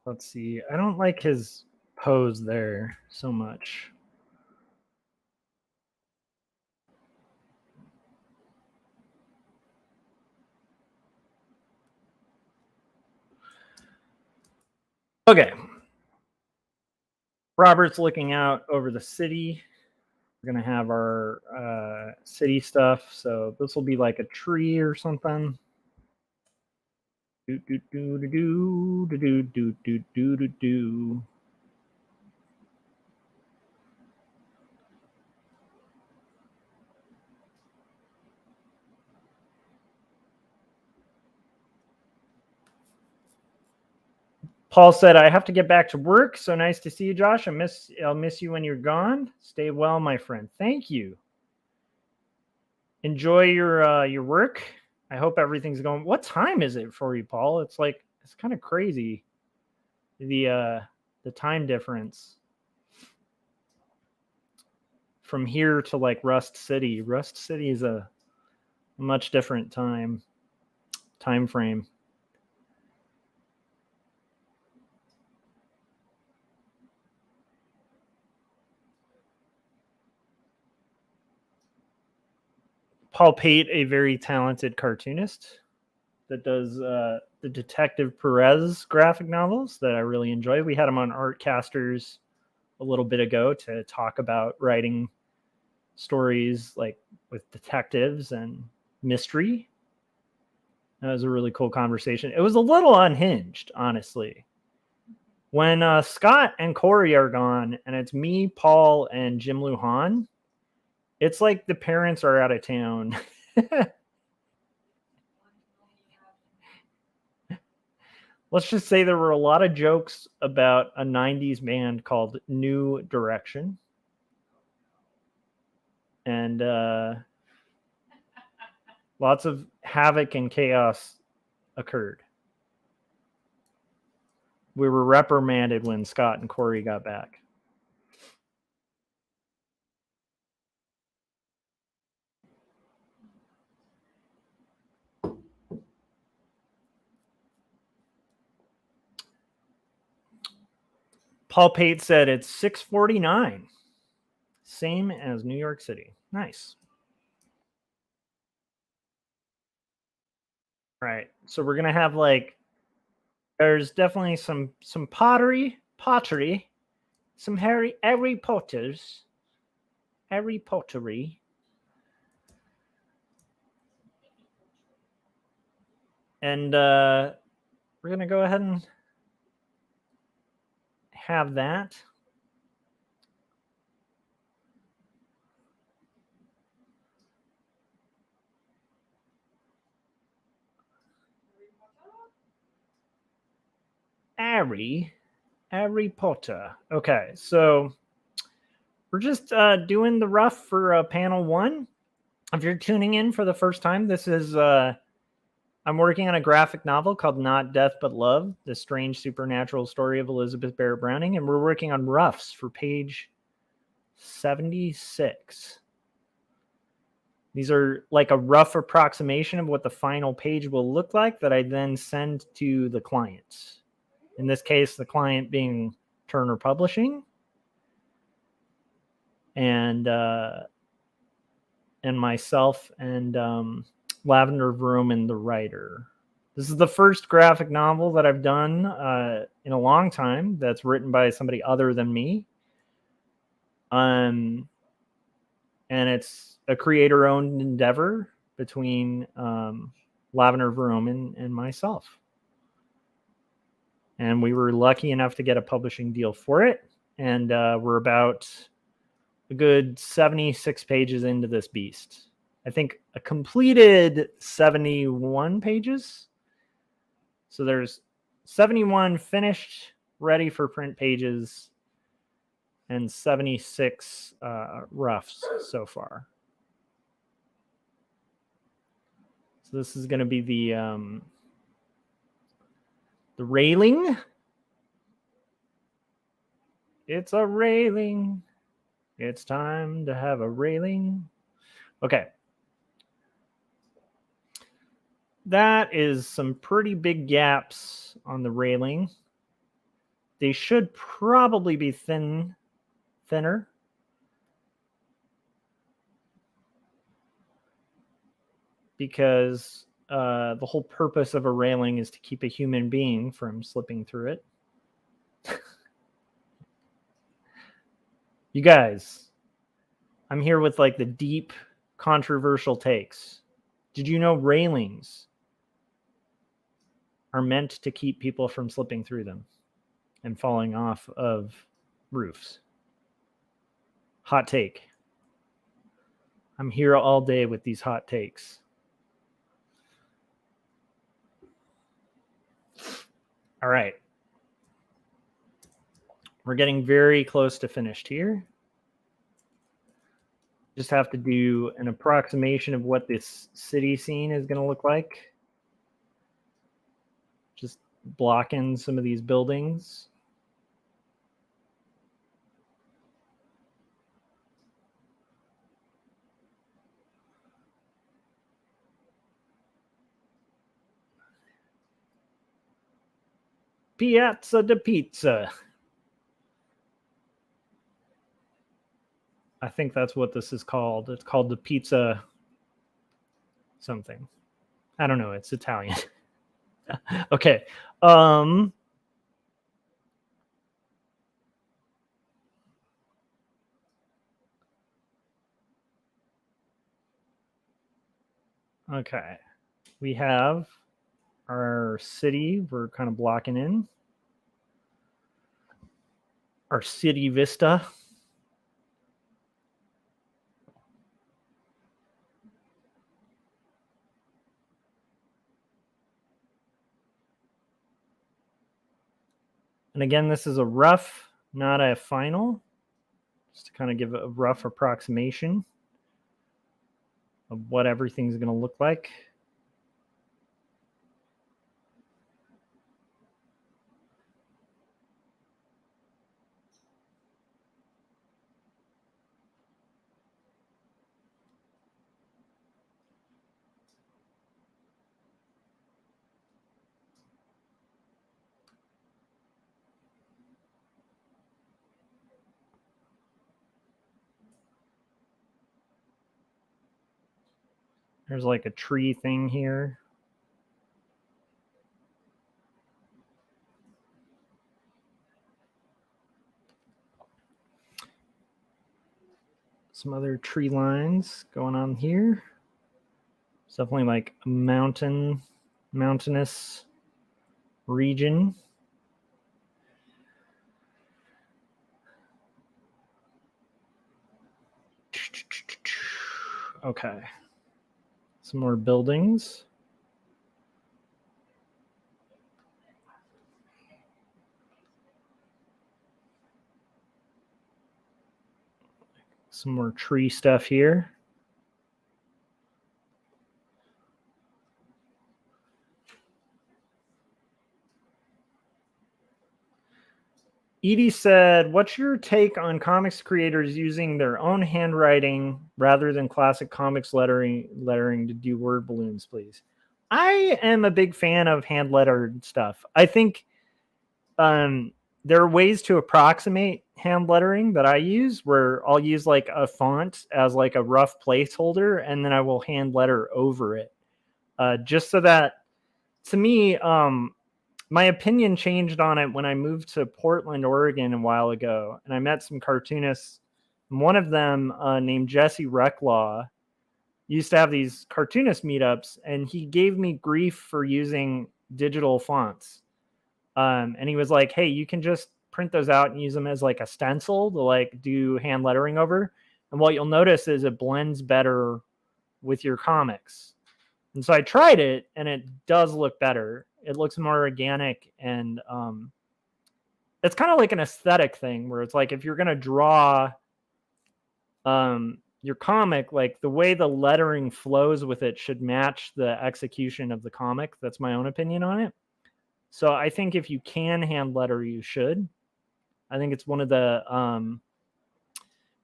Let's see. I don't like his pose there so much. Okay. Robert's looking out over the city. We're going to have our city stuff. So this will be like a tree or something. Do, do, do, do, do, do, do, do, do, do, do. Paul said, I have to get back to work. So nice to see you, Josh. I'll miss you when you're gone. Stay well, my friend. Thank you. Enjoy your work. I hope everything's going. What time is it for you, Paul? It's kind of crazy. The time difference from here to like Rust City. Rust City is a much different time frame. Paul Pate, a very talented cartoonist that does the Detective Perez graphic novels that I really enjoy. We had him on Artcasters a little bit ago to talk about writing stories like with detectives and mystery. That was a really cool conversation. It was a little unhinged, honestly. When Scott and Corey are gone and it's me, Paul, and Jim Lujan, it's like the parents are out of town. Let's just say there were a lot of jokes about a 90s band called New Direction. And lots of havoc and chaos occurred. We were reprimanded when Scott and Corey got back. Paul Pate said it's 6:49. Same as New York City. Nice. Right. So we're gonna have there's definitely some pottery, some Harry Potters, Harry Pottery. And we're gonna go ahead and have that. Harry Potter. Okay, so we're just doing the rough for panel 1. If you're tuning in for the first time, this is I'm working on a graphic novel called Not Death But Love, the strange supernatural story of Elizabeth Barrett Browning, and we're working on roughs for page 76. These are like a rough approximation of what the final page will look like that I then send to the clients. In this case, the client being Turner Publishing and myself and Lavender Room and the writer. This is the first graphic novel that I've done in a long time that's written by somebody other than me. And it's a creator-owned endeavor between Lavender Room and myself. And we were lucky enough to get a publishing deal for it. And we're about a good 76 pages into this beast. I think a completed 71 pages. So there's 71 finished, ready for print pages, and 76 roughs so far. So this is going to be the railing. It's a railing. It's time to have a railing. Okay. That is some pretty big gaps on the railing. they should probably be thinner. Because the whole purpose of a railing is to keep a human being from slipping through it. You guys, I'm here with like the deep, controversial takes. Did you know railings are meant to keep people from slipping through them and falling off of roofs? Hot take. I'm here all day with these hot takes. All right. We're getting very close to finished here. Just have to do an approximation of what this city scene is going to look like. Just block in some of these buildings. Piazza de Pizza. I think that's what this is called. It's called the pizza something. I don't know. It's Italian. Okay. Okay. We have our city. We're kind of blocking in. Our city vista. And again, this is a rough, not a final, just to kind of give a rough approximation of what everything's going to look like. There's like a tree thing here. Some other tree lines going on here. It's definitely like a mountainous region. Okay. Some more buildings. Some more tree stuff here. Edie said, what's your take on comics creators using their own handwriting rather than classic comics lettering to do word balloons, please? I am a big fan of hand lettered stuff. I think there are ways to approximate hand lettering that I use where I'll use like a font as like a rough placeholder and then I will hand letter over it. Just so that, to me, my opinion changed on it when I moved to Portland, Oregon a while ago, and I met some cartoonists. One of them, named Jesse Recklaw, used to have these cartoonist meetups, and he gave me grief for using digital fonts. And he was like, hey, you can just print those out and use them as like a stencil to like do hand lettering over. And what you'll notice is it blends better with your comics. And so I tried it, and it does look better. It looks more organic, and it's kind of like an aesthetic thing where it's like if you're going to draw your comic, like the way the lettering flows with it should match the execution of the comic. That's my own opinion on it. So I think if you can hand letter, you should. I think it's one of the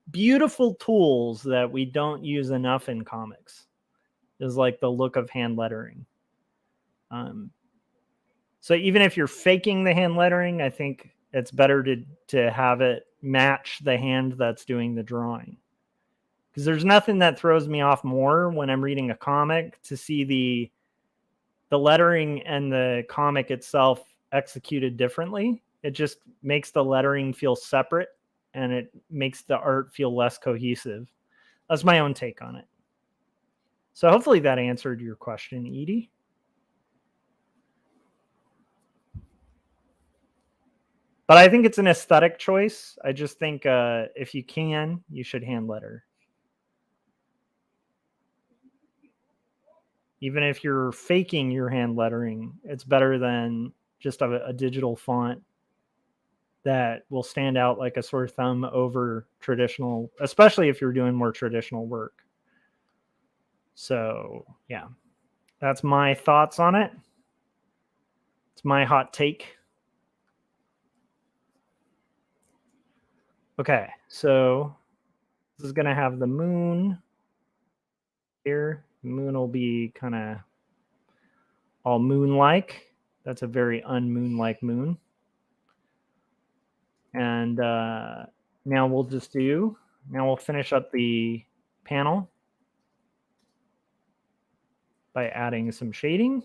beautiful tools that we don't use enough in comics is like the look of hand lettering. So even if you're faking the hand lettering, I think it's better to have it match the hand that's doing the drawing. Because there's nothing that throws me off more when I'm reading a comic to see the lettering and the comic itself executed differently. It just makes the lettering feel separate and it makes the art feel less cohesive. That's my own take on it. So hopefully that answered your question, Edie. But I think it's an aesthetic choice. I just think if you can, you should hand letter. Even if you're faking your hand lettering, it's better than just a digital font that will stand out like a sore thumb over traditional, especially if you're doing more traditional work. So, yeah, that's my thoughts on it. It's my hot take. Okay, so this is going to have the moon here. The moon will be kind of all moon-like. That's a very unmoon-like moon. And now we'll finish up the panel by adding some shading.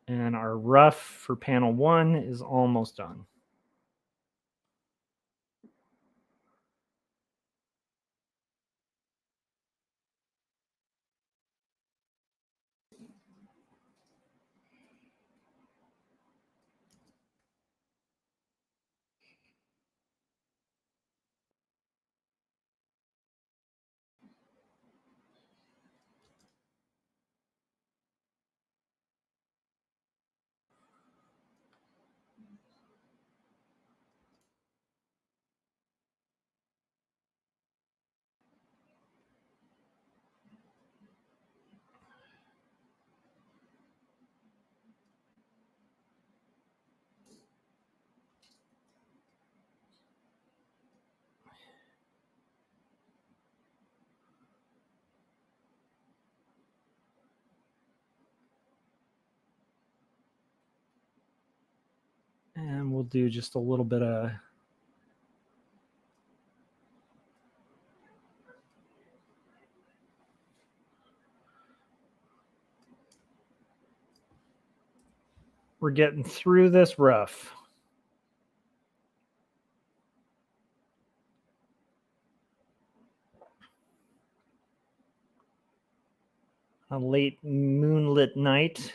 And our rough for panel 1 is almost done. And we'll do just a little bit of we're getting through this rough. A late moonlit night.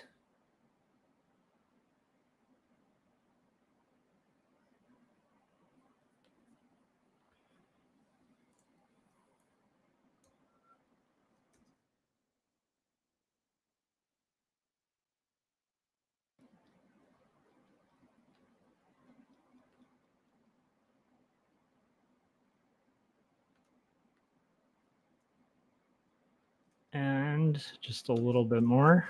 And just a little bit more.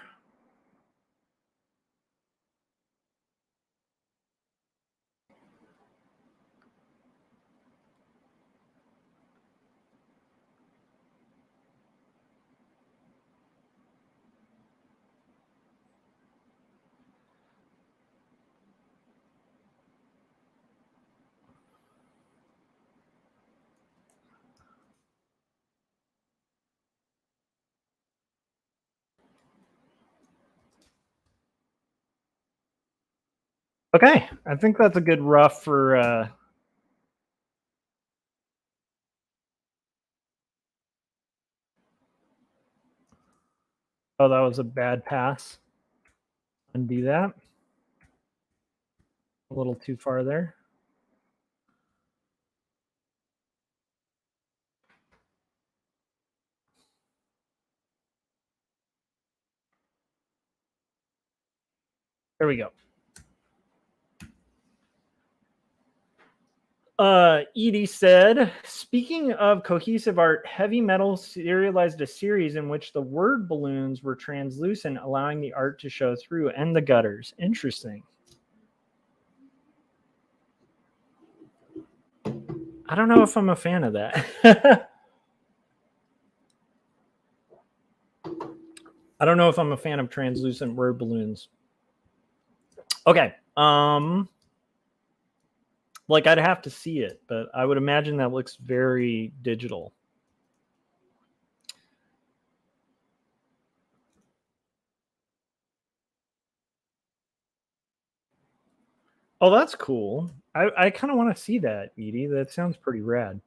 Okay, I think that's a good rough for oh, that was a bad pass. Undo that. A little too far there. There we go. Edie said, speaking of cohesive art, Heavy Metal serialized a series in which the word balloons were translucent, allowing the art to show through, and the gutters. Interesting. I don't know if I'm a fan of that. I don't know if I'm a fan of translucent word balloons. Okay. Like I'd have to see it, but I would imagine that looks very digital. Oh, that's cool. I kind of want to see that, Edie. That sounds pretty rad.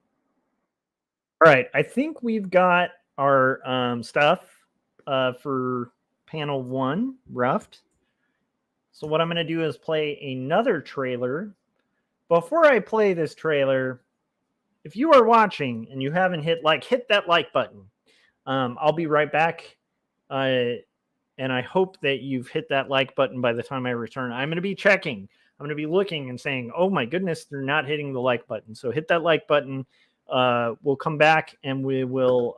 All right. I think we've got our stuff for panel 1 roughed. So what I'm going to do is play another trailer. Before I play this trailer, if you are watching and you haven't hit that like button. I'll be right back. And I hope that you've hit that like button by the time I return. I'm going to be checking. I'm going to be looking and saying, oh my goodness, they're not hitting the like button. So hit that like button. We'll come back and we will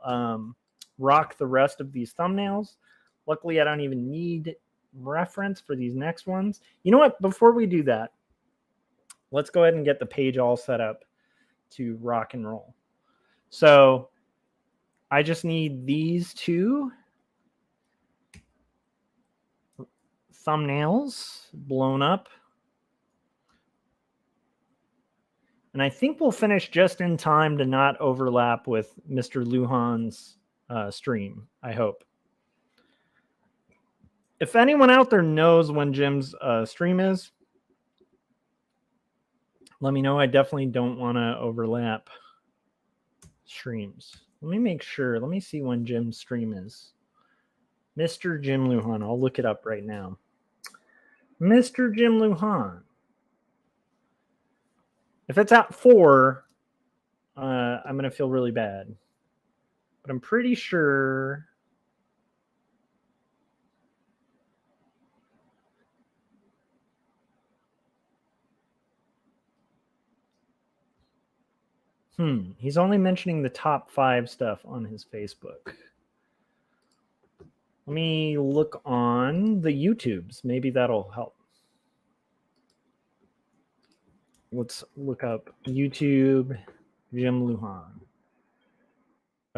rock the rest of these thumbnails. Luckily, I don't even need reference for these next ones. You know what? Before we do that, let's go ahead and get the page all set up to rock and roll. So I just need these 2 thumbnails blown up. And I think we'll finish just in time to not overlap with Mr. Luhan's stream, I hope. If anyone out there knows when Jim's stream is, let me know. I definitely don't want to overlap streams. Let me make sure. Let me see when Jim's stream is. Mr. Jim Luhan. I'll look it up right now. Mr. Jim Luhan. If it's at 4, I'm going to feel really bad. But I'm pretty sure... He's only mentioning the top 5 stuff on his Facebook. Let me look on the YouTubes. Maybe that'll help. Let's look up YouTube Jim Luhan.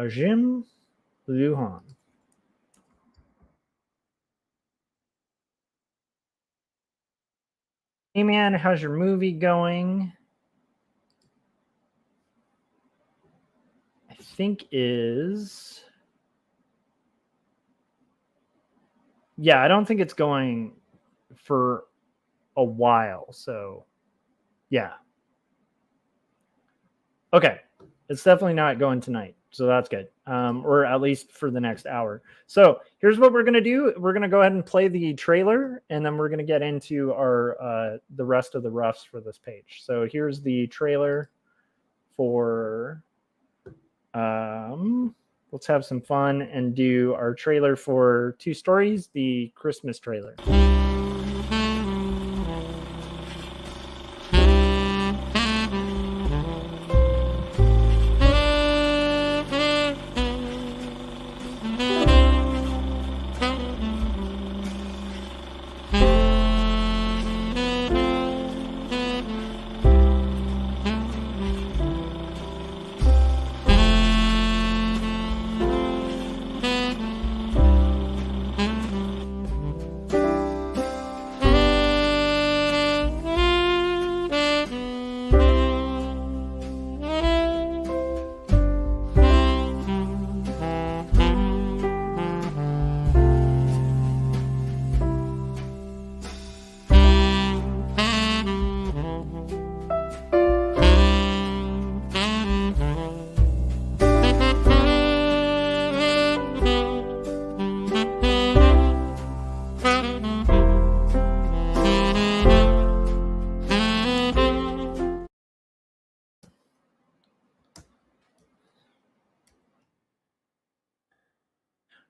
Jim Luhan. Hey man, how's your movie going? I think is... Yeah, I don't think it's going for a while. So, yeah. Okay. It's definitely not going tonight. So that's good. Or at least for the next hour. So here's what we're going to do. We're going to go ahead and play the trailer, and then we're going to get into our the rest of the roughs for this page. So here's the trailer for... let's have some fun and do our trailer for 2 Stories, the Christmas trailer.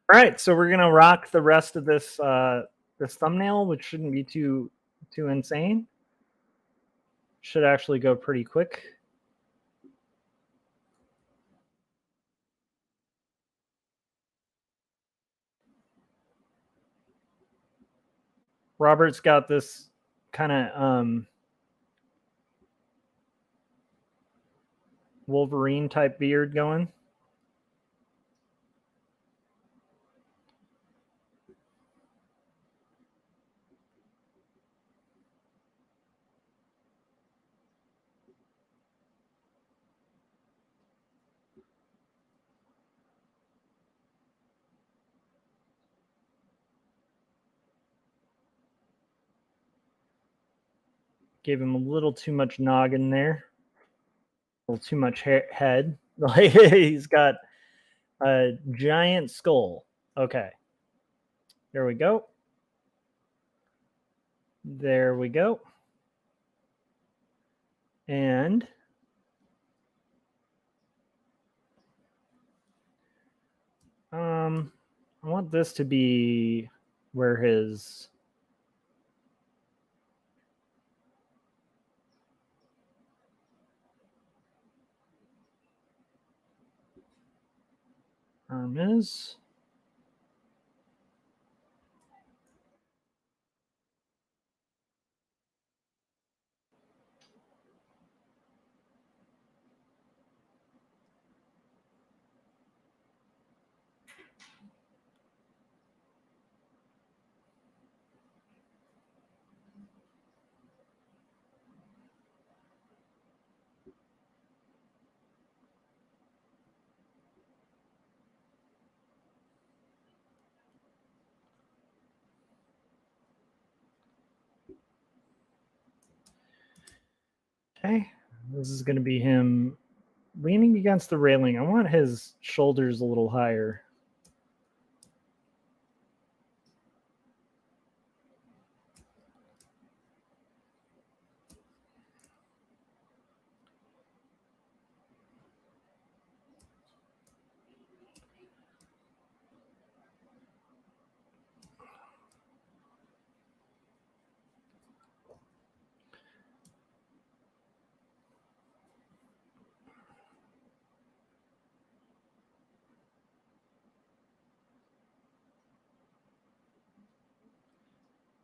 All right, so we're gonna rock the rest of this this thumbnail, which shouldn't be too insane. Should actually go pretty quick. Robert's got this kind of Wolverine type beard going. Gave him a little too much noggin there. A little too much head. Like he's got a giant skull. Okay. There we go. There we go. And I want this to be where his arm is. Okay, this is going to be him leaning against the railing. I want his shoulders a little higher.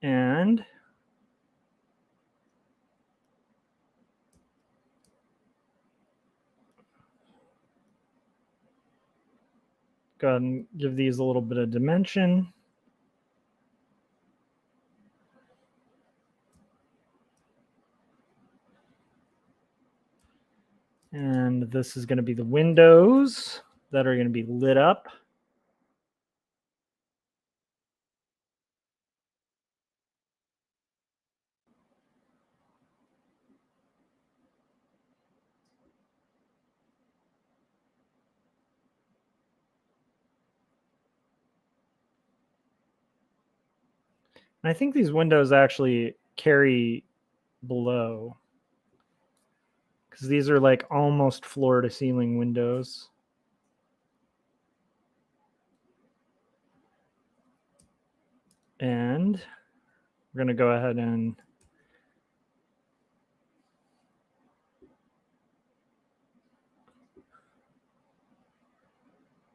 And go ahead and give these a little bit of dimension. And this is going to be the windows that are going to be lit up. And I think these windows actually carry below, because these are like almost floor to ceiling windows. And we're going to go ahead and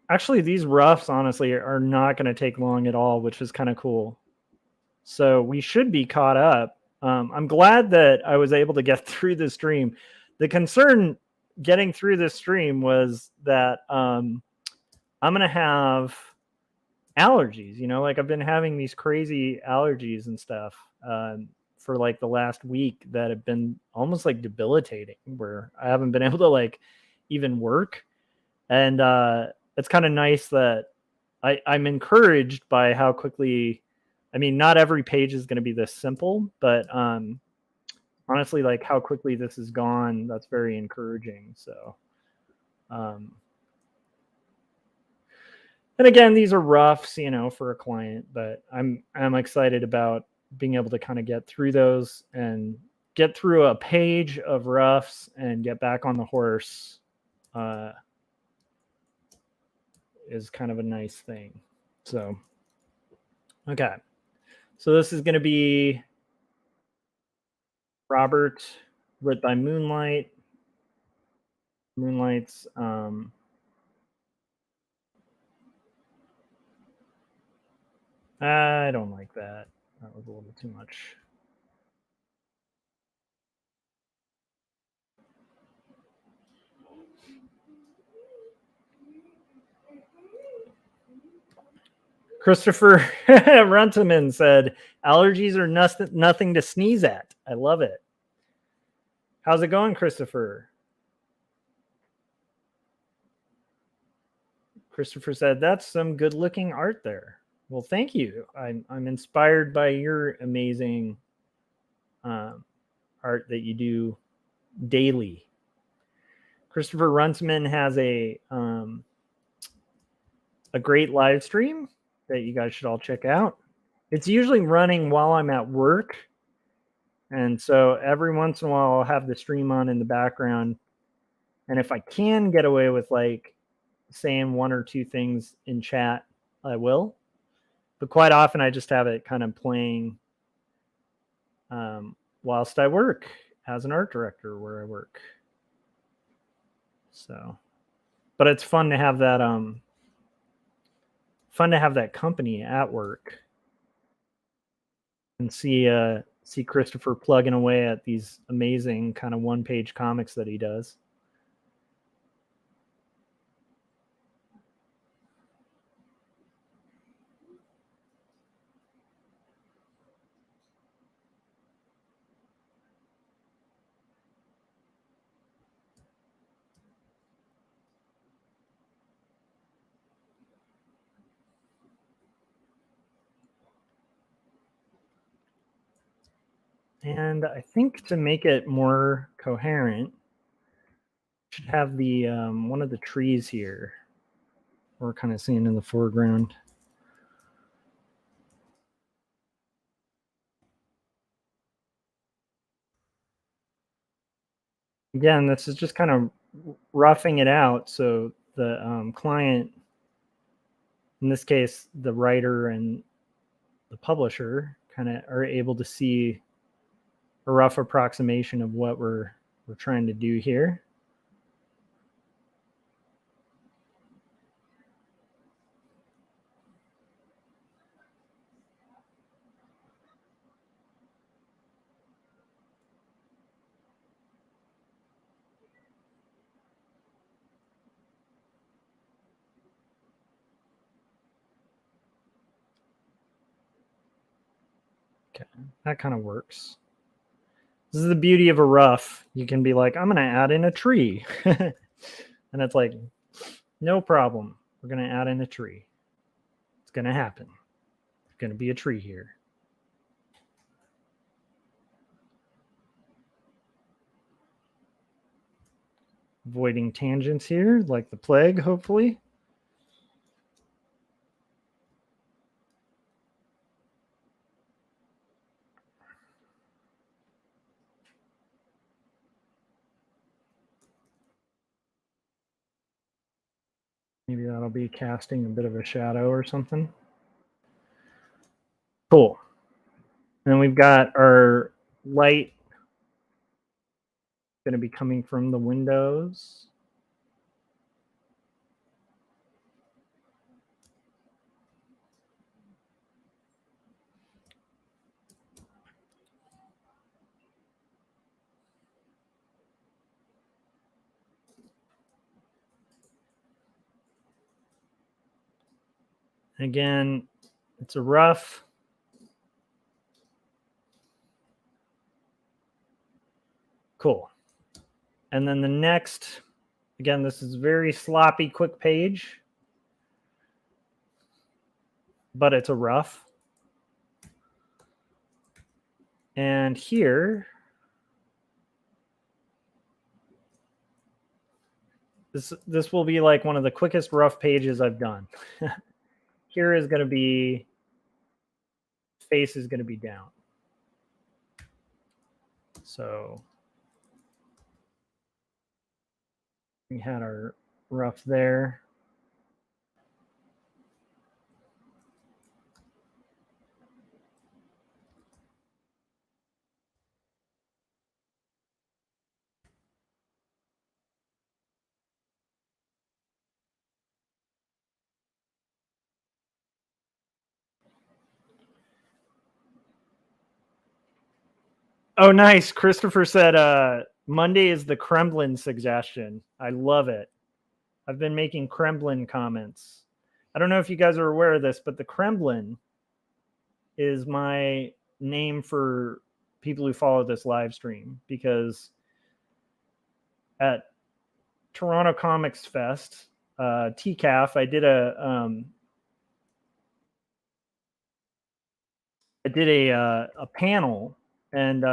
actually, these roughs, honestly, are not going to take long at all, which is kind of cool. So we should be caught up. I'm glad that I was able to get through the stream. The concern getting through this stream was that I'm going to have allergies. You know, like I've been having these crazy allergies and stuff for like the last week that have been almost like debilitating, where I haven't been able to like even work. And it's kind of nice that I'm encouraged by how quickly, I mean, not every page is going to be this simple, but honestly, like how quickly this is gone, that's very encouraging. So, and again, these are roughs, you know, for a client, but I'm excited about being able to kind of get through those and get through a page of roughs and get back on the horse. Is kind of a nice thing. So, okay. So this is going to be Robert lit by moonlight. Moonlight's I don't like that. That was a little too much. Christopher Runtman said, allergies are nothing to sneeze at. I love it. How's it going, Christopher? Christopher said, that's some good looking art there. Well, thank you. I'm inspired by your amazing art. art that you do daily. Christopher Runciman has a great live stream that you guys should all check out. It's usually running while I'm at work. And so every once in a while I'll have the stream on in the background. And if I can get away with like saying one or two things in chat, I will. But quite often I just have it kind of playing whilst I work as an art director where I work. So, but it's fun to have that company at work and see Christopher plugging away at these amazing kind of one-page comics that he does. And I think to make it more coherent, should have the one of the trees here. We're kind of seeing in the foreground. Again, this is just kind of roughing it out so the client, in this case, the writer and the publisher, kind of are able to see a rough approximation of what we're trying to do here. Okay, that kind of works. This is the beauty of a rough. You can be like, I'm going to add in a tree. And it's like, no problem. We're going to add in a tree. It's going to happen. There's going to be a tree here. Avoiding tangents here, like the plague, hopefully. Maybe that'll be casting a bit of a shadow or something. Cool. And then we've got our light going to be coming from the windows. Again, it's a rough. Cool. And then the next, again, this is very sloppy, quick page, but it's a rough. And here, this will be like one of the quickest rough pages I've done. Here is going to be, face is going to be down. So we had our rough there. Oh, nice. Christopher said Monday is the Kremblin suggestion. I love it. I've been making Kremblin comments. I don't know if you guys are aware of this, but the Kremblin is my name for people who follow this live stream, because at Toronto Comics Fest, TCAF, I did a panel, and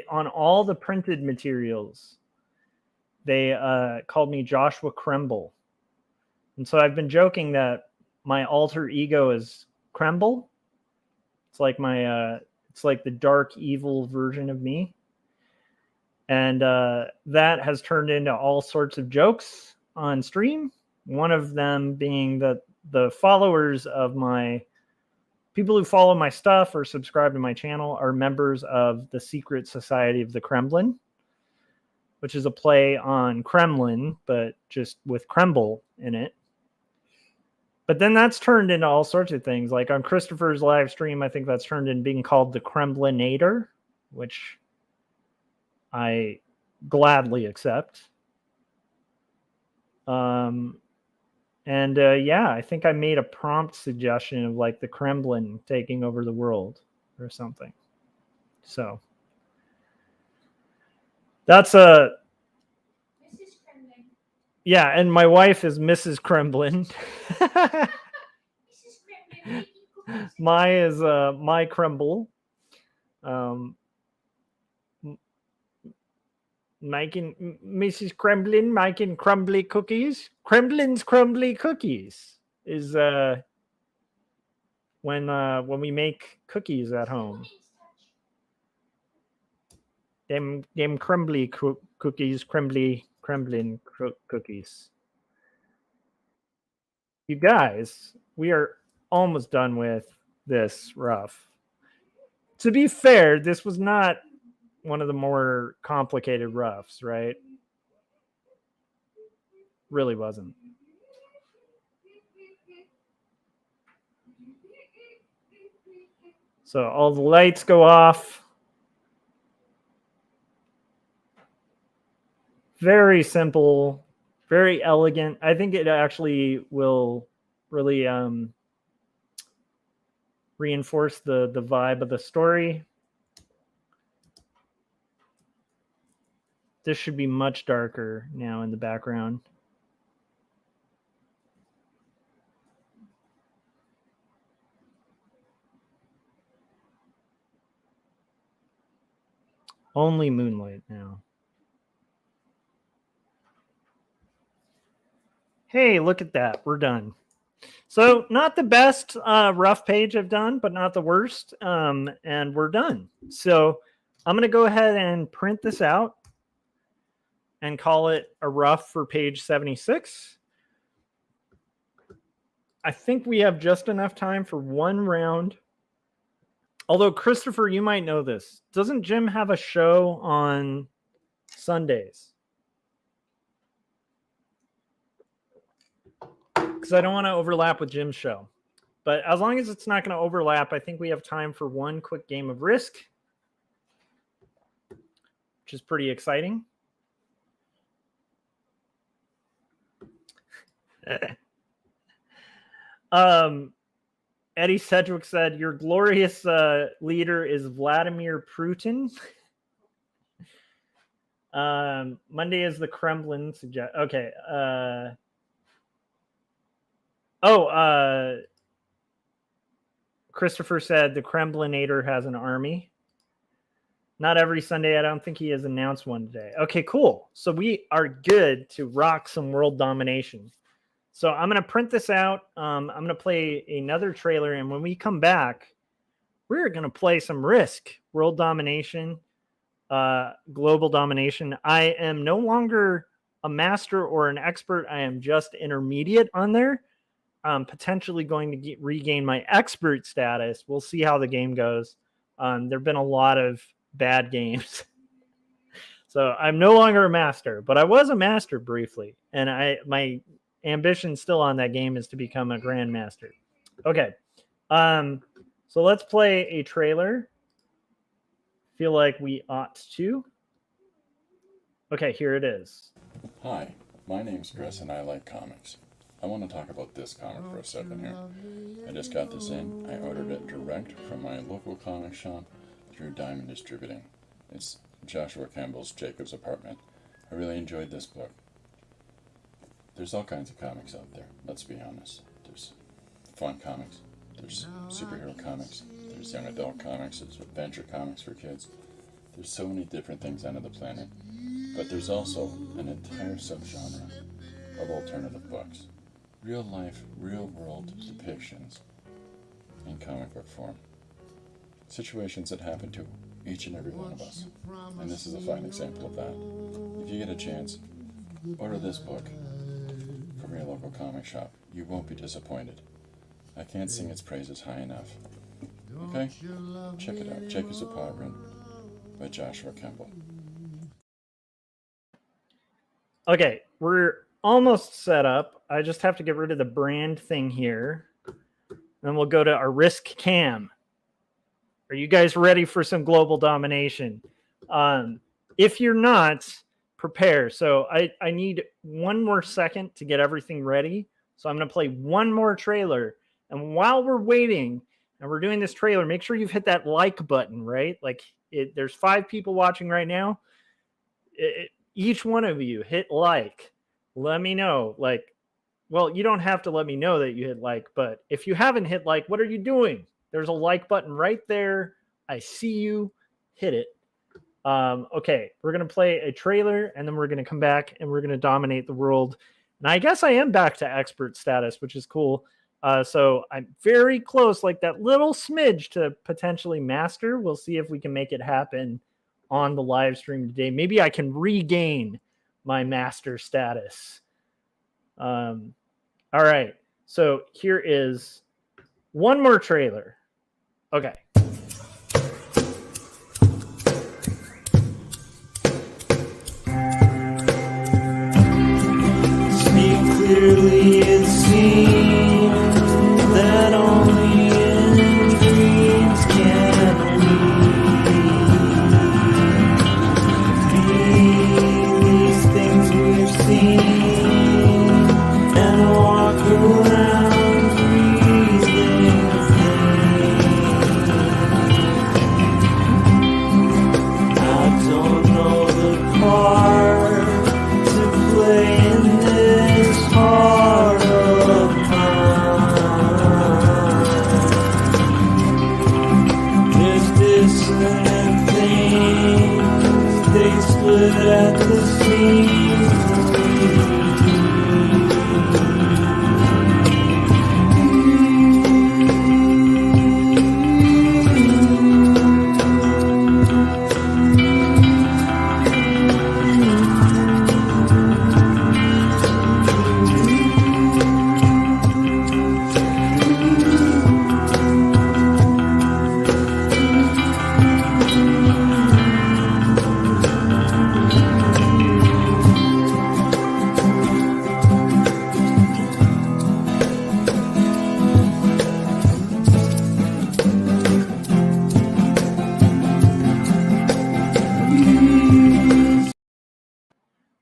on all the printed materials, they called me Joshua Kemble. And so I've been joking that my alter ego is Kremble. It's like it's like the dark evil version of me. And that has turned into all sorts of jokes on stream. One of them being that the followers of people who follow my stuff or subscribe to my channel are members of the secret society of the Kremblin, which is a play on Kremlin, but just with Kremble in it. But then that's turned into all sorts of things. Like on Christopher's live stream, I think that's turned into being called the Kremlinator, which I gladly accept. Yeah, I think I made a prompt suggestion of like the Kremlin taking over the world or something. So that's Mrs. Kremlin. Yeah, and my wife is Mrs. Kremblin. Mrs. Kremlin making cookies. My is my Kremble. Making Mrs. Kremblin making crumbly cookies. Kremblin's crumbly cookies is when we make cookies at home. Them crumbly cookies, Kremlin cookies. You guys, we are almost done with this rough. To be fair, this was not one of the more complicated roughs, right? Really wasn't. So all the lights go off. Very simple, very elegant. I think it actually will really reinforce the vibe of the story. This should be much darker now in the background. Only moonlight now. Hey, look at that. We're done. So not the best rough page I've done, but not the worst. And we're done. So I'm going to go ahead and print this out and call it a rough for page 76. I think we have just enough time for one round. Although, Christopher, you might know this. Doesn't Jim have a show on Sundays? Because I don't want to overlap with Jim's show. But as long as it's not going to overlap, I think we have time for one quick game of Risk, which is pretty exciting. Eddie Sedgwick said, your glorious leader is Vladimir Putin. Monday is the Kremlin. Okay. Christopher said the Kremlinator has an army. Not every Sunday. I don't think he has announced one today. Okay, cool. So we are good to rock some world domination. So I'm going to print this out. I'm going to play another trailer. And when we come back, we're going to play some Risk, world domination, global domination. I am no longer a master or an expert. I am just intermediate on there. I'm potentially going to regain my expert status. We'll see how the game goes. There have been a lot of bad games. So I'm no longer a master, but I was a master briefly. And my ambition still on that game is to become a grandmaster. Okay. So let's play a trailer. Feel like we ought to. Okay, here it is. Hi, my name's Chris and I like comics. I want to talk about this comic for a second here. I just got this in. I ordered it direct from my local comic shop through Diamond Distributing. It's Joshua Kemble's Jacob's Apartment. I really enjoyed this book. There's all kinds of comics out there, let's be honest. There's fun comics, there's superhero comics, there's young adult comics, there's adventure comics for kids. There's so many different things on the planet, but there's also an entire subgenre of alternative books. Real life, real world depictions in comic book form. Situations that happen to each and every one of us. And this is a fine example of that. If you get a chance, order this book from your local comic shop. You won't be disappointed. I can't sing its praises high enough. Okay? Check it out. Jacob's Apartment by Joshua Kemble. Okay, we're almost set up. I just have to get rid of the brand thing here. Then we'll go to our risk cam. Are you guys ready for some global domination? If you're not, prepare. So I need one more second to get everything ready. So I'm going to play one more trailer. And while we're waiting and we're doing this trailer, make sure you've hit that like button, right? Like there's 5 people watching right now. Each one of you hit like. Let me know. Like, well, you don't have to let me know that you hit like, but if you haven't hit like, what are you doing? There's a like button right there. I see you. Hit it. Okay, we're going to play a trailer, and then we're going to come back, and we're going to dominate the world. And I guess I am back to expert status, which is cool. So I'm very close, like that little smidge to potentially master. We'll see if we can make it happen on the live stream today. Maybe I can regain my master status. All right, so here is one more trailer. Okay. Speak clearly, it seems that only in dreams can we be these things we've seen and walk around breathing I don't know the part to play in this heart of mine. There's dissonant things, they split at the seams.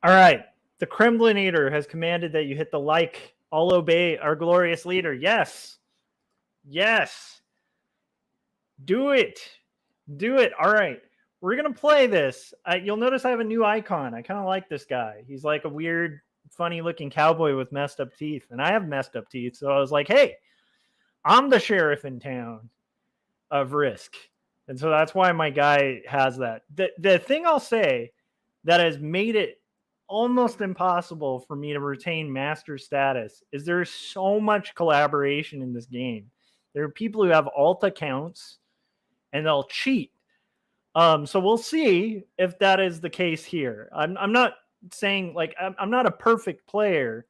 All right. The Kremblinator has commanded that you hit the like. I'll obey our glorious leader. Yes. Yes. Do it. Do it. All right. We're going to play this. You'll notice I have a new icon. I kind of like this guy. He's like a weird, funny looking cowboy with messed up teeth. And I have messed up teeth. So I was like, hey, I'm the sheriff in town of Risk. And so that's why my guy has that. The thing I'll say that has made it almost impossible for me to retain master status is there's so much collaboration in this game. There are people who have alt accounts and they'll cheat. So we'll see if that is the case here. I'm not saying like I'm not a perfect player,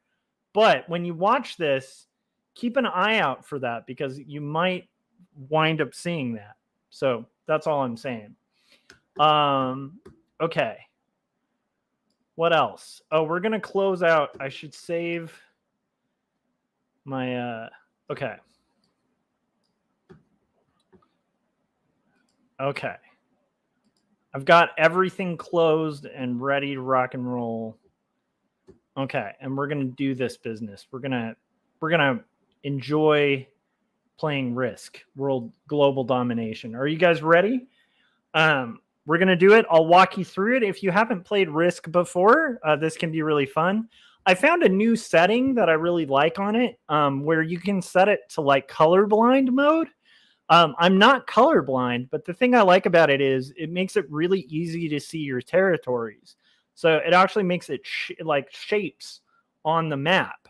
but when you watch this, keep an eye out for that because you might wind up seeing that. So that's all I'm saying. Okay. What else? Oh, we're going to close out. I should save my, okay. Okay. I've got everything closed and ready to rock and roll. Okay. And we're going to do this business. We're going to enjoy playing Risk, World Global Domination. Are you guys ready? We're going to do it. I'll walk you through it. If you haven't played Risk before, this can be really fun. I found a new setting that I really like on it, where you can set it to like colorblind mode. I'm not colorblind, but the thing I like about it is it makes it really easy to see your territories. So it actually makes it like shapes on the map,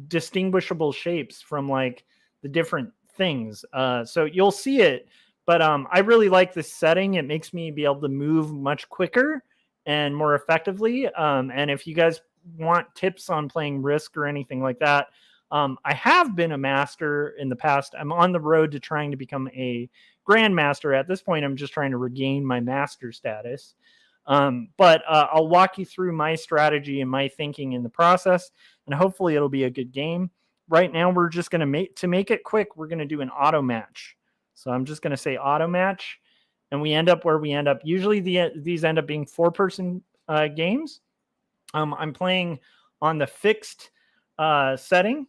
distinguishable shapes from like the different things. So you'll see it, but I really like this setting. It makes me be able to move much quicker and more effectively. And if you guys want tips on playing Risk or anything like that, I have been a master in the past. I'm on the road to trying to become a grandmaster. At this point, I'm just trying to regain my master status. But I'll walk you through my strategy and my thinking in the process, and hopefully it'll be a good game. Right now, we're just going to make it quick, we're going to do an auto match. So I'm just going to say auto match, and we end up where we end up. Usually these end up being 4-person games. I'm playing on the fixed setting.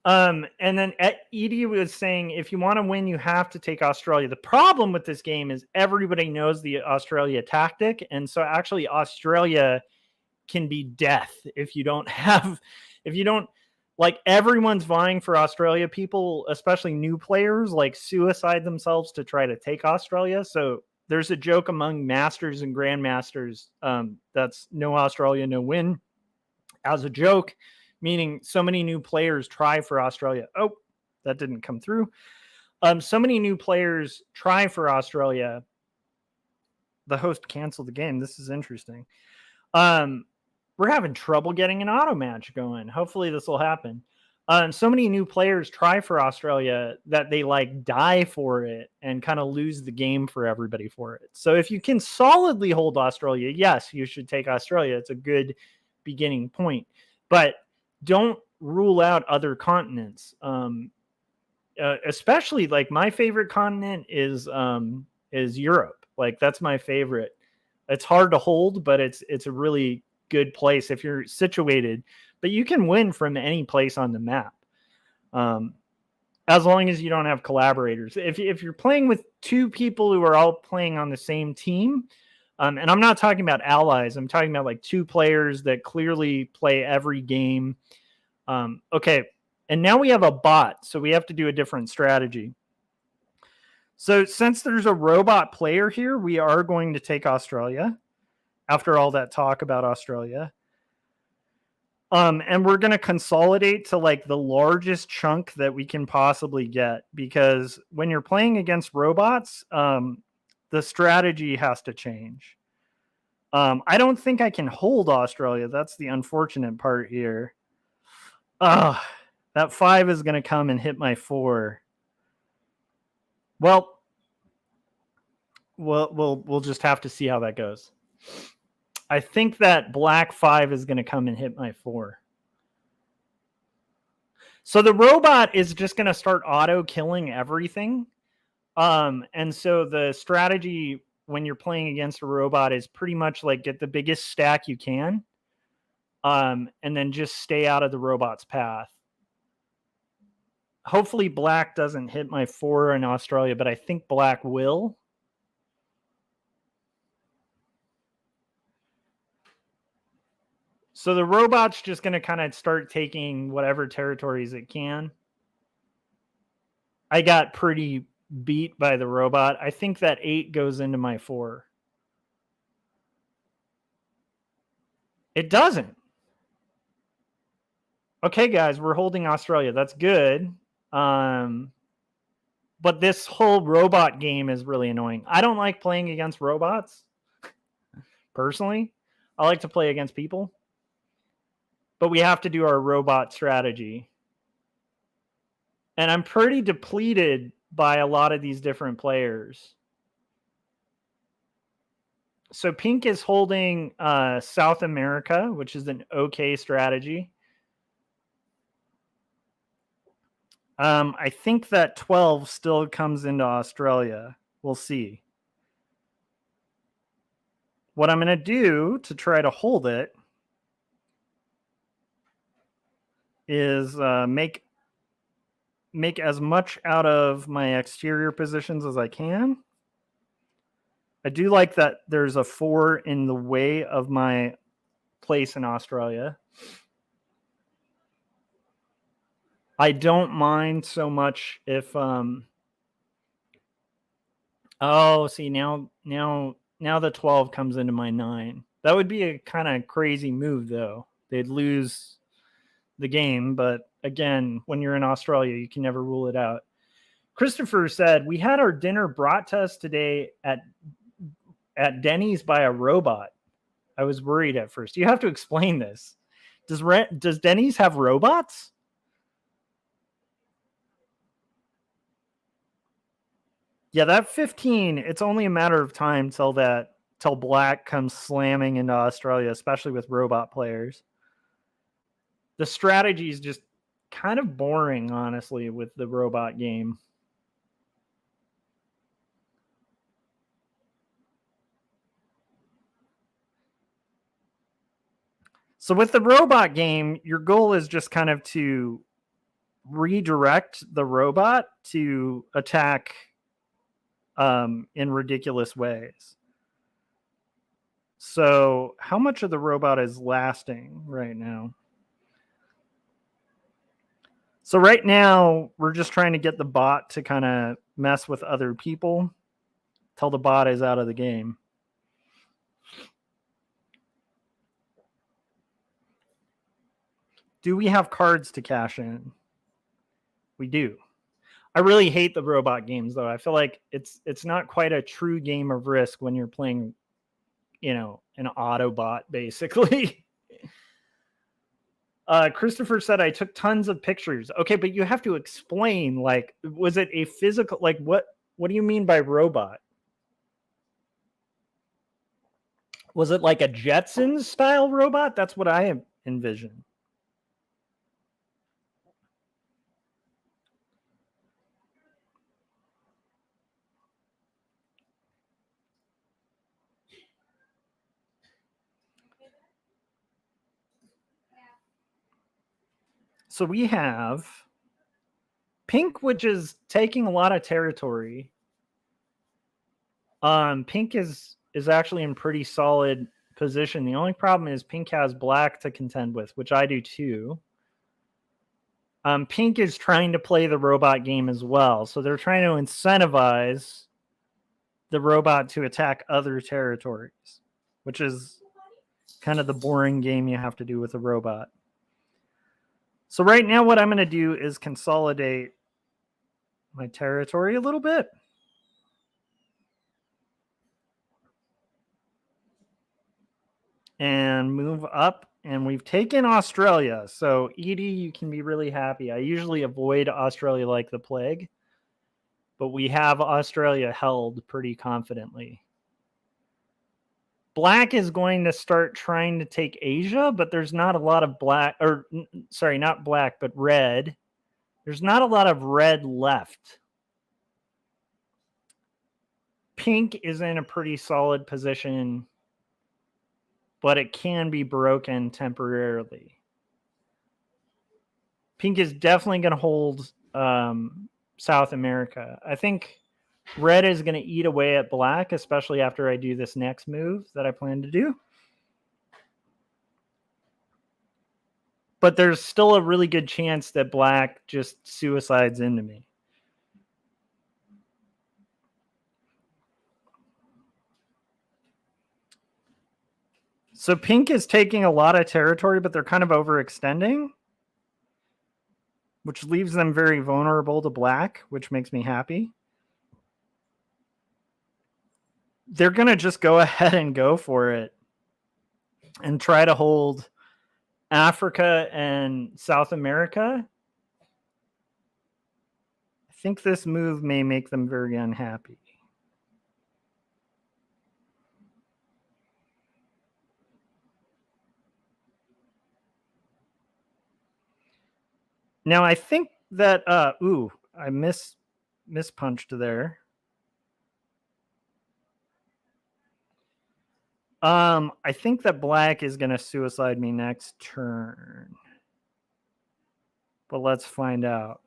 And then Edie was saying, if you want to win, you have to take Australia. The problem with this game is everybody knows the Australia tactic. And so actually Australia can be death if you don't like, everyone's vying for Australia. People, especially new players, like suicide themselves to try to take Australia. So there's a joke among masters and grandmasters that's no Australia, no win, as a joke, meaning so many new players try for Australia. Oh, that didn't come through. So many new players try for Australia. The host canceled the game. This is interesting. We're having trouble getting an auto match going. Hopefully this will happen. So many new players try for Australia that they like die for it and kind of lose the game for everybody for it. So if you can solidly hold Australia, yes, you should take Australia. It's a good beginning point, but don't rule out other continents. Especially like my favorite continent is Europe. Like that's my favorite. It's hard to hold, but it's a really good place if you're situated, but you can win from any place on the map. As long as you don't have collaborators. If you're playing with 2 people who are all playing on the same team, and I'm not talking about allies, I'm talking about like 2 players that clearly play every game. Okay. And now we have a bot, so we have to do a different strategy. So since there's a robot player here, we are going to take Australia after all that talk about Australia. And we're going to consolidate to like the largest chunk that we can possibly get, because when you're playing against robots, the strategy has to change. I don't think I can hold Australia. That's the unfortunate part here. That 5 is going to come and hit my 4. Well, we'll just have to see how that goes. I think that black 5 is going to come and hit my 4. So the robot is just going to start auto killing everything. And so the strategy when you're playing against a robot is pretty much like get the biggest stack you can. And then just stay out of the robot's path. Hopefully black doesn't hit my 4 in Australia, but I think black will. So the robot's just going to kind of start taking whatever territories it can. I got pretty beat by the robot. I think that 8 goes into my 4. It doesn't. Okay, guys, we're holding Australia. That's good. But this whole robot game is really annoying. I don't like playing against robots. Personally, I like to play against people. But we have to do our robot strategy. And I'm pretty depleted by a lot of these different players. So pink is holding South America, which is an okay strategy. I think that 12 still comes into Australia. We'll see. What I'm going to do to try to hold it is make as much out of my exterior positions as I can. I do like that there's a 4 in the way of my place in Australia. I don't mind so much if oh, see now the 12 comes into my 9. That would be a kind of crazy move though. They'd lose the game, but again, when you're in Australia, you can never rule it out. Christopher said, "We had our dinner brought to us today at Denny's by a robot. I was worried at first." You have to explain this. Does Denny's have robots? Yeah, that 15, it's only a matter of time till Black comes slamming into Australia, especially with robot players. The strategy is just kind of boring, honestly, with the robot game. So with the robot game, your goal is just kind of to redirect the robot to attack in ridiculous ways. So how much of the robot is lasting right now? So right now, we're just trying to get the bot to kind of mess with other people till the bot is out of the game. Do we have cards to cash in? We do. I really hate the robot games, though. I feel like it's not quite a true game of Risk when you're playing, an Autobot, basically. Christopher said, "I took tons of pictures." Okay, but you have to explain, like, was it a physical, like, what do you mean by robot? Was it like a Jetsons style robot? That's what I envision. So we have Pink, which is taking a lot of territory. Pink is actually in pretty solid position. The only problem is Pink has Black to contend with, which I do too. Pink is trying to play the robot game as well. So they're trying to incentivize the robot to attack other territories, which is kind of the boring game you have to do with a robot. So right now what I'm going to do is consolidate my territory a little bit. And move up. And we've taken Australia. So Edie, you can be really happy. I usually avoid Australia like the plague, but we have Australia held pretty confidently. Black is going to start trying to take Asia, but there's not a lot of black, or sorry, not black, but red. There's not a lot of red left. Pink is in a pretty solid position, but it can be broken temporarily. Pink is definitely going to hold South America. I think red is going to eat away at black, especially after I do this next move that I plan to do. But there's still a really good chance that black just suicides into me. So pink is taking a lot of territory, but they're kind of overextending, which leaves them very vulnerable to black, which makes me happy. They're going to just go ahead and go for it and try to hold Africa and South America. I think this move may make them very unhappy. Now, I think that, I mispunched there. I think that black is going to suicide me next turn. But let's find out.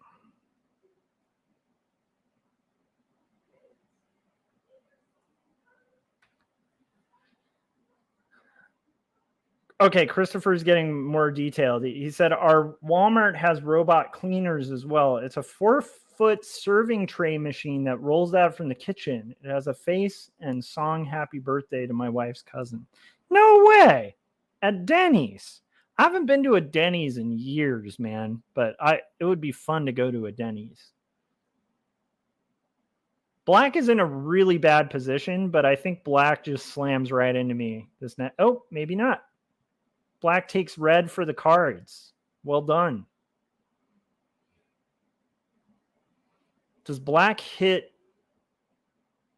Okay, Christopher's getting more detailed. He said our Walmart has robot cleaners as well. It's a 4-foot serving tray machine that rolls out from the kitchen. It has a face and song "Happy Birthday" to my wife's cousin. No way! At Denny's. I haven't been to a Denny's in years, man, but it would be fun to go to a Denny's. Black is in a really bad position, but I think black just slams right into me. Oh, maybe not. Black takes red for the cards. Well done. Does black hit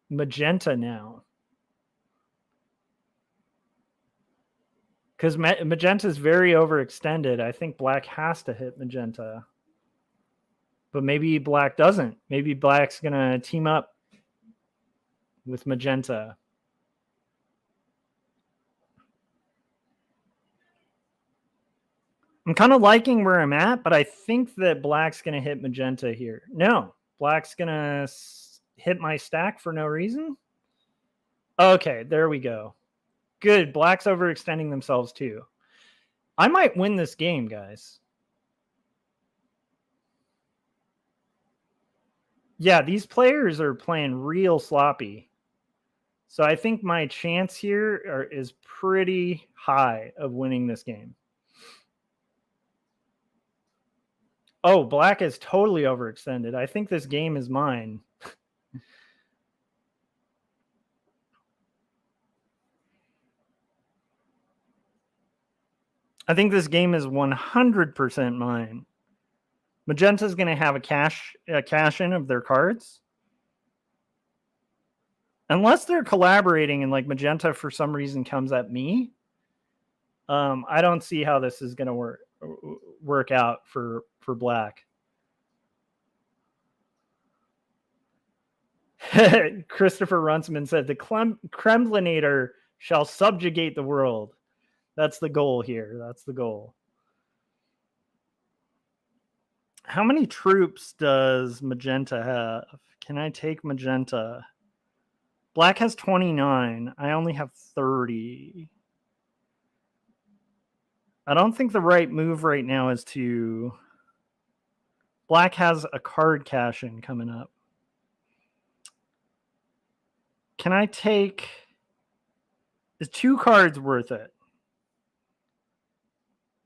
magenta now? Because magenta is very overextended. I think black has to hit magenta. But maybe black doesn't. Maybe black's going to team up with magenta. I'm kind of liking where I'm at, but I think that black's going to hit magenta here. No, black's going to hit my stack for no reason. Okay, there we go. Good. Black's overextending themselves too. I might win this game, guys. Yeah, these players are playing real sloppy. So I think my chance here is pretty high of winning this game. Oh, black is totally overextended. I think this game is mine. I think this game is 100% mine. Magenta's going to have a cash in of their cards. Unless they're collaborating and like magenta for some reason comes at me. I don't see how this is going to work out for black. Christopher Runciman said the Kremblinator shall subjugate the world. That's the goal here. That's the goal. How many troops does magenta have? Can I take magenta? Black has 29. I only have 30. I don't think the right move right now is to... Black has a card cash-in coming up. Can I take... Is 2 cards worth it?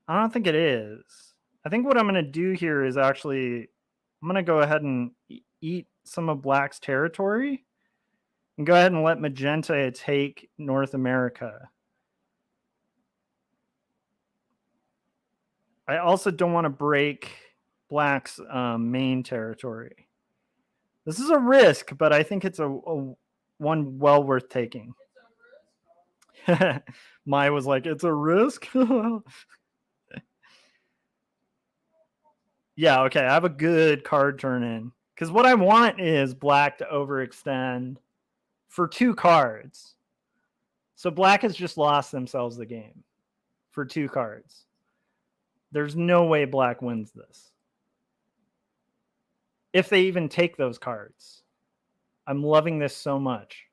I don't think it is. I think what I'm going to do here is actually... I'm going to go ahead and eat some of black's territory. And go ahead and let magenta take North America. I also don't want to break black's main territory. This is a risk, but I think it's a one well worth taking. Mai was like, it's a risk? Yeah, okay, I have a good card turn in. Because what I want is black to overextend for 2 cards. So black has just lost themselves the game for 2 cards. There's no way black wins this. If they even take those cards. I'm loving this so much.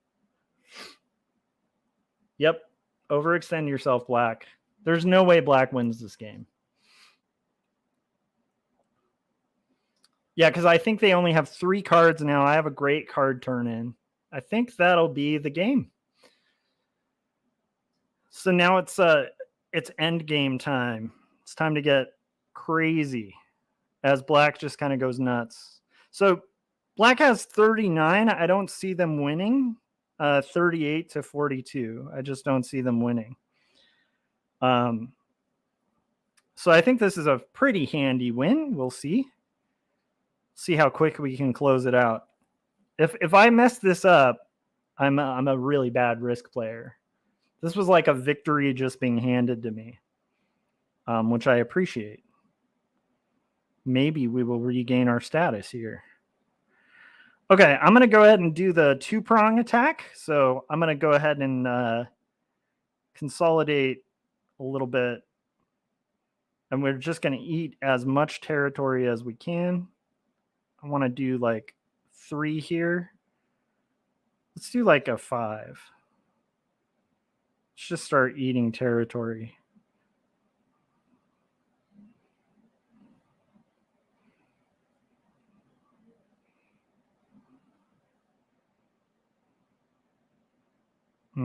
Yep. Overextend yourself, black. There's no way black wins this game. Yeah, because I think they only have 3 cards now. I have a great card turn in. I think that'll be the game. So now it's end game time. It's time to get crazy as black just kind of goes nuts. So black has 39. I don't see them winning. 38 to 42. I just don't see them winning. So I think this is a pretty handy win. We'll see. See how quick we can close it out. If I mess this up, I'm a really bad risk player. This was like a victory just being handed to me, which I appreciate. Maybe we will regain our status here. Okay, I'm going to go ahead and do the 2-prong attack. So I'm going to go ahead and consolidate a little bit. And we're just going to eat as much territory as we can. I want to do like 3 here. Let's do like a 5. Let's just start eating territory.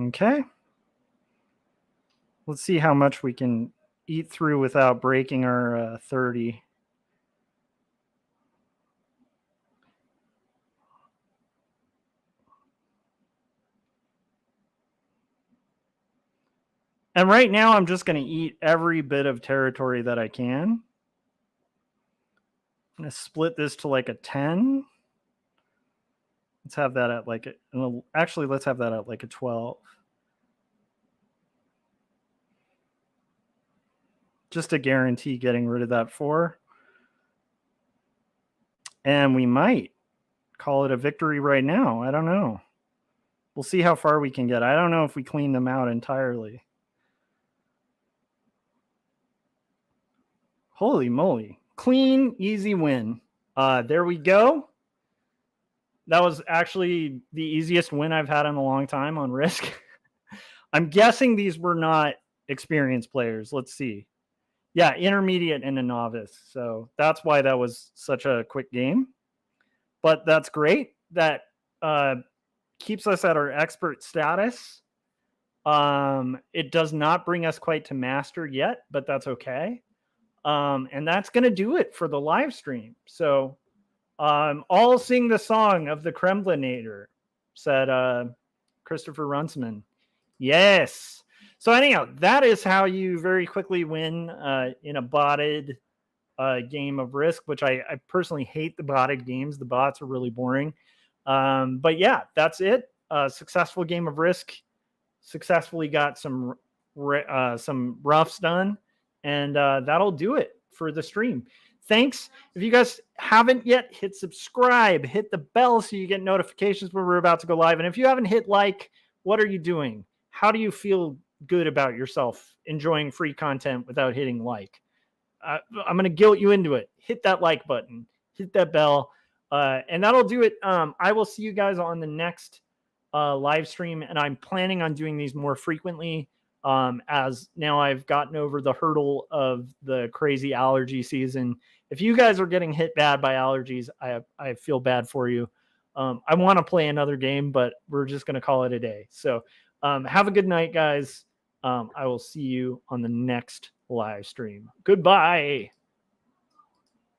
Okay. Let's see how much we can eat through without breaking our 30. And right now, I'm just going to eat every bit of territory that I can. I'm going to split this to like a 10. Let's have that at like actually, let's have that at like a 12. Just to guarantee getting rid of that 4. And we might call it a victory right now. I don't know. We'll see how far we can get. I don't know if we clean them out entirely. Holy moly. Clean, easy win. There we go. That was actually the easiest win I've had in a long time on Risk. I'm guessing these were not experienced players. Let's see. Yeah, intermediate and a novice. So that's why that was such a quick game. But that's great. That keeps us at our expert status. It does not bring us quite to master yet, but that's okay. And that's going to do it for the live stream. So all sing the song of the Kremblinator, said Christopher Runsman. Yes. So anyhow, that is how you very quickly win in a botted game of Risk, which I personally hate the botted games. The bots are really boring. But yeah, that's it. Successful game of Risk. Successfully got some roughs done. And that'll do it for the stream. Thanks. If you guys haven't yet, hit subscribe, hit the bell so you get notifications when we're about to go live. And if you haven't hit like, what are you doing? How do you feel good about yourself enjoying free content without hitting like? I'm going to guilt you into it. Hit that like button, hit that bell, and that'll do it. I will see you guys on the next live stream, and I'm planning on doing these more frequently. As now I've gotten over the hurdle of the crazy allergy season. If you guys are getting hit bad by allergies, I feel bad for you. I want to play another game, but we're just going to call it a day. So have a good night, guys. I will see you on the next live stream. Goodbye.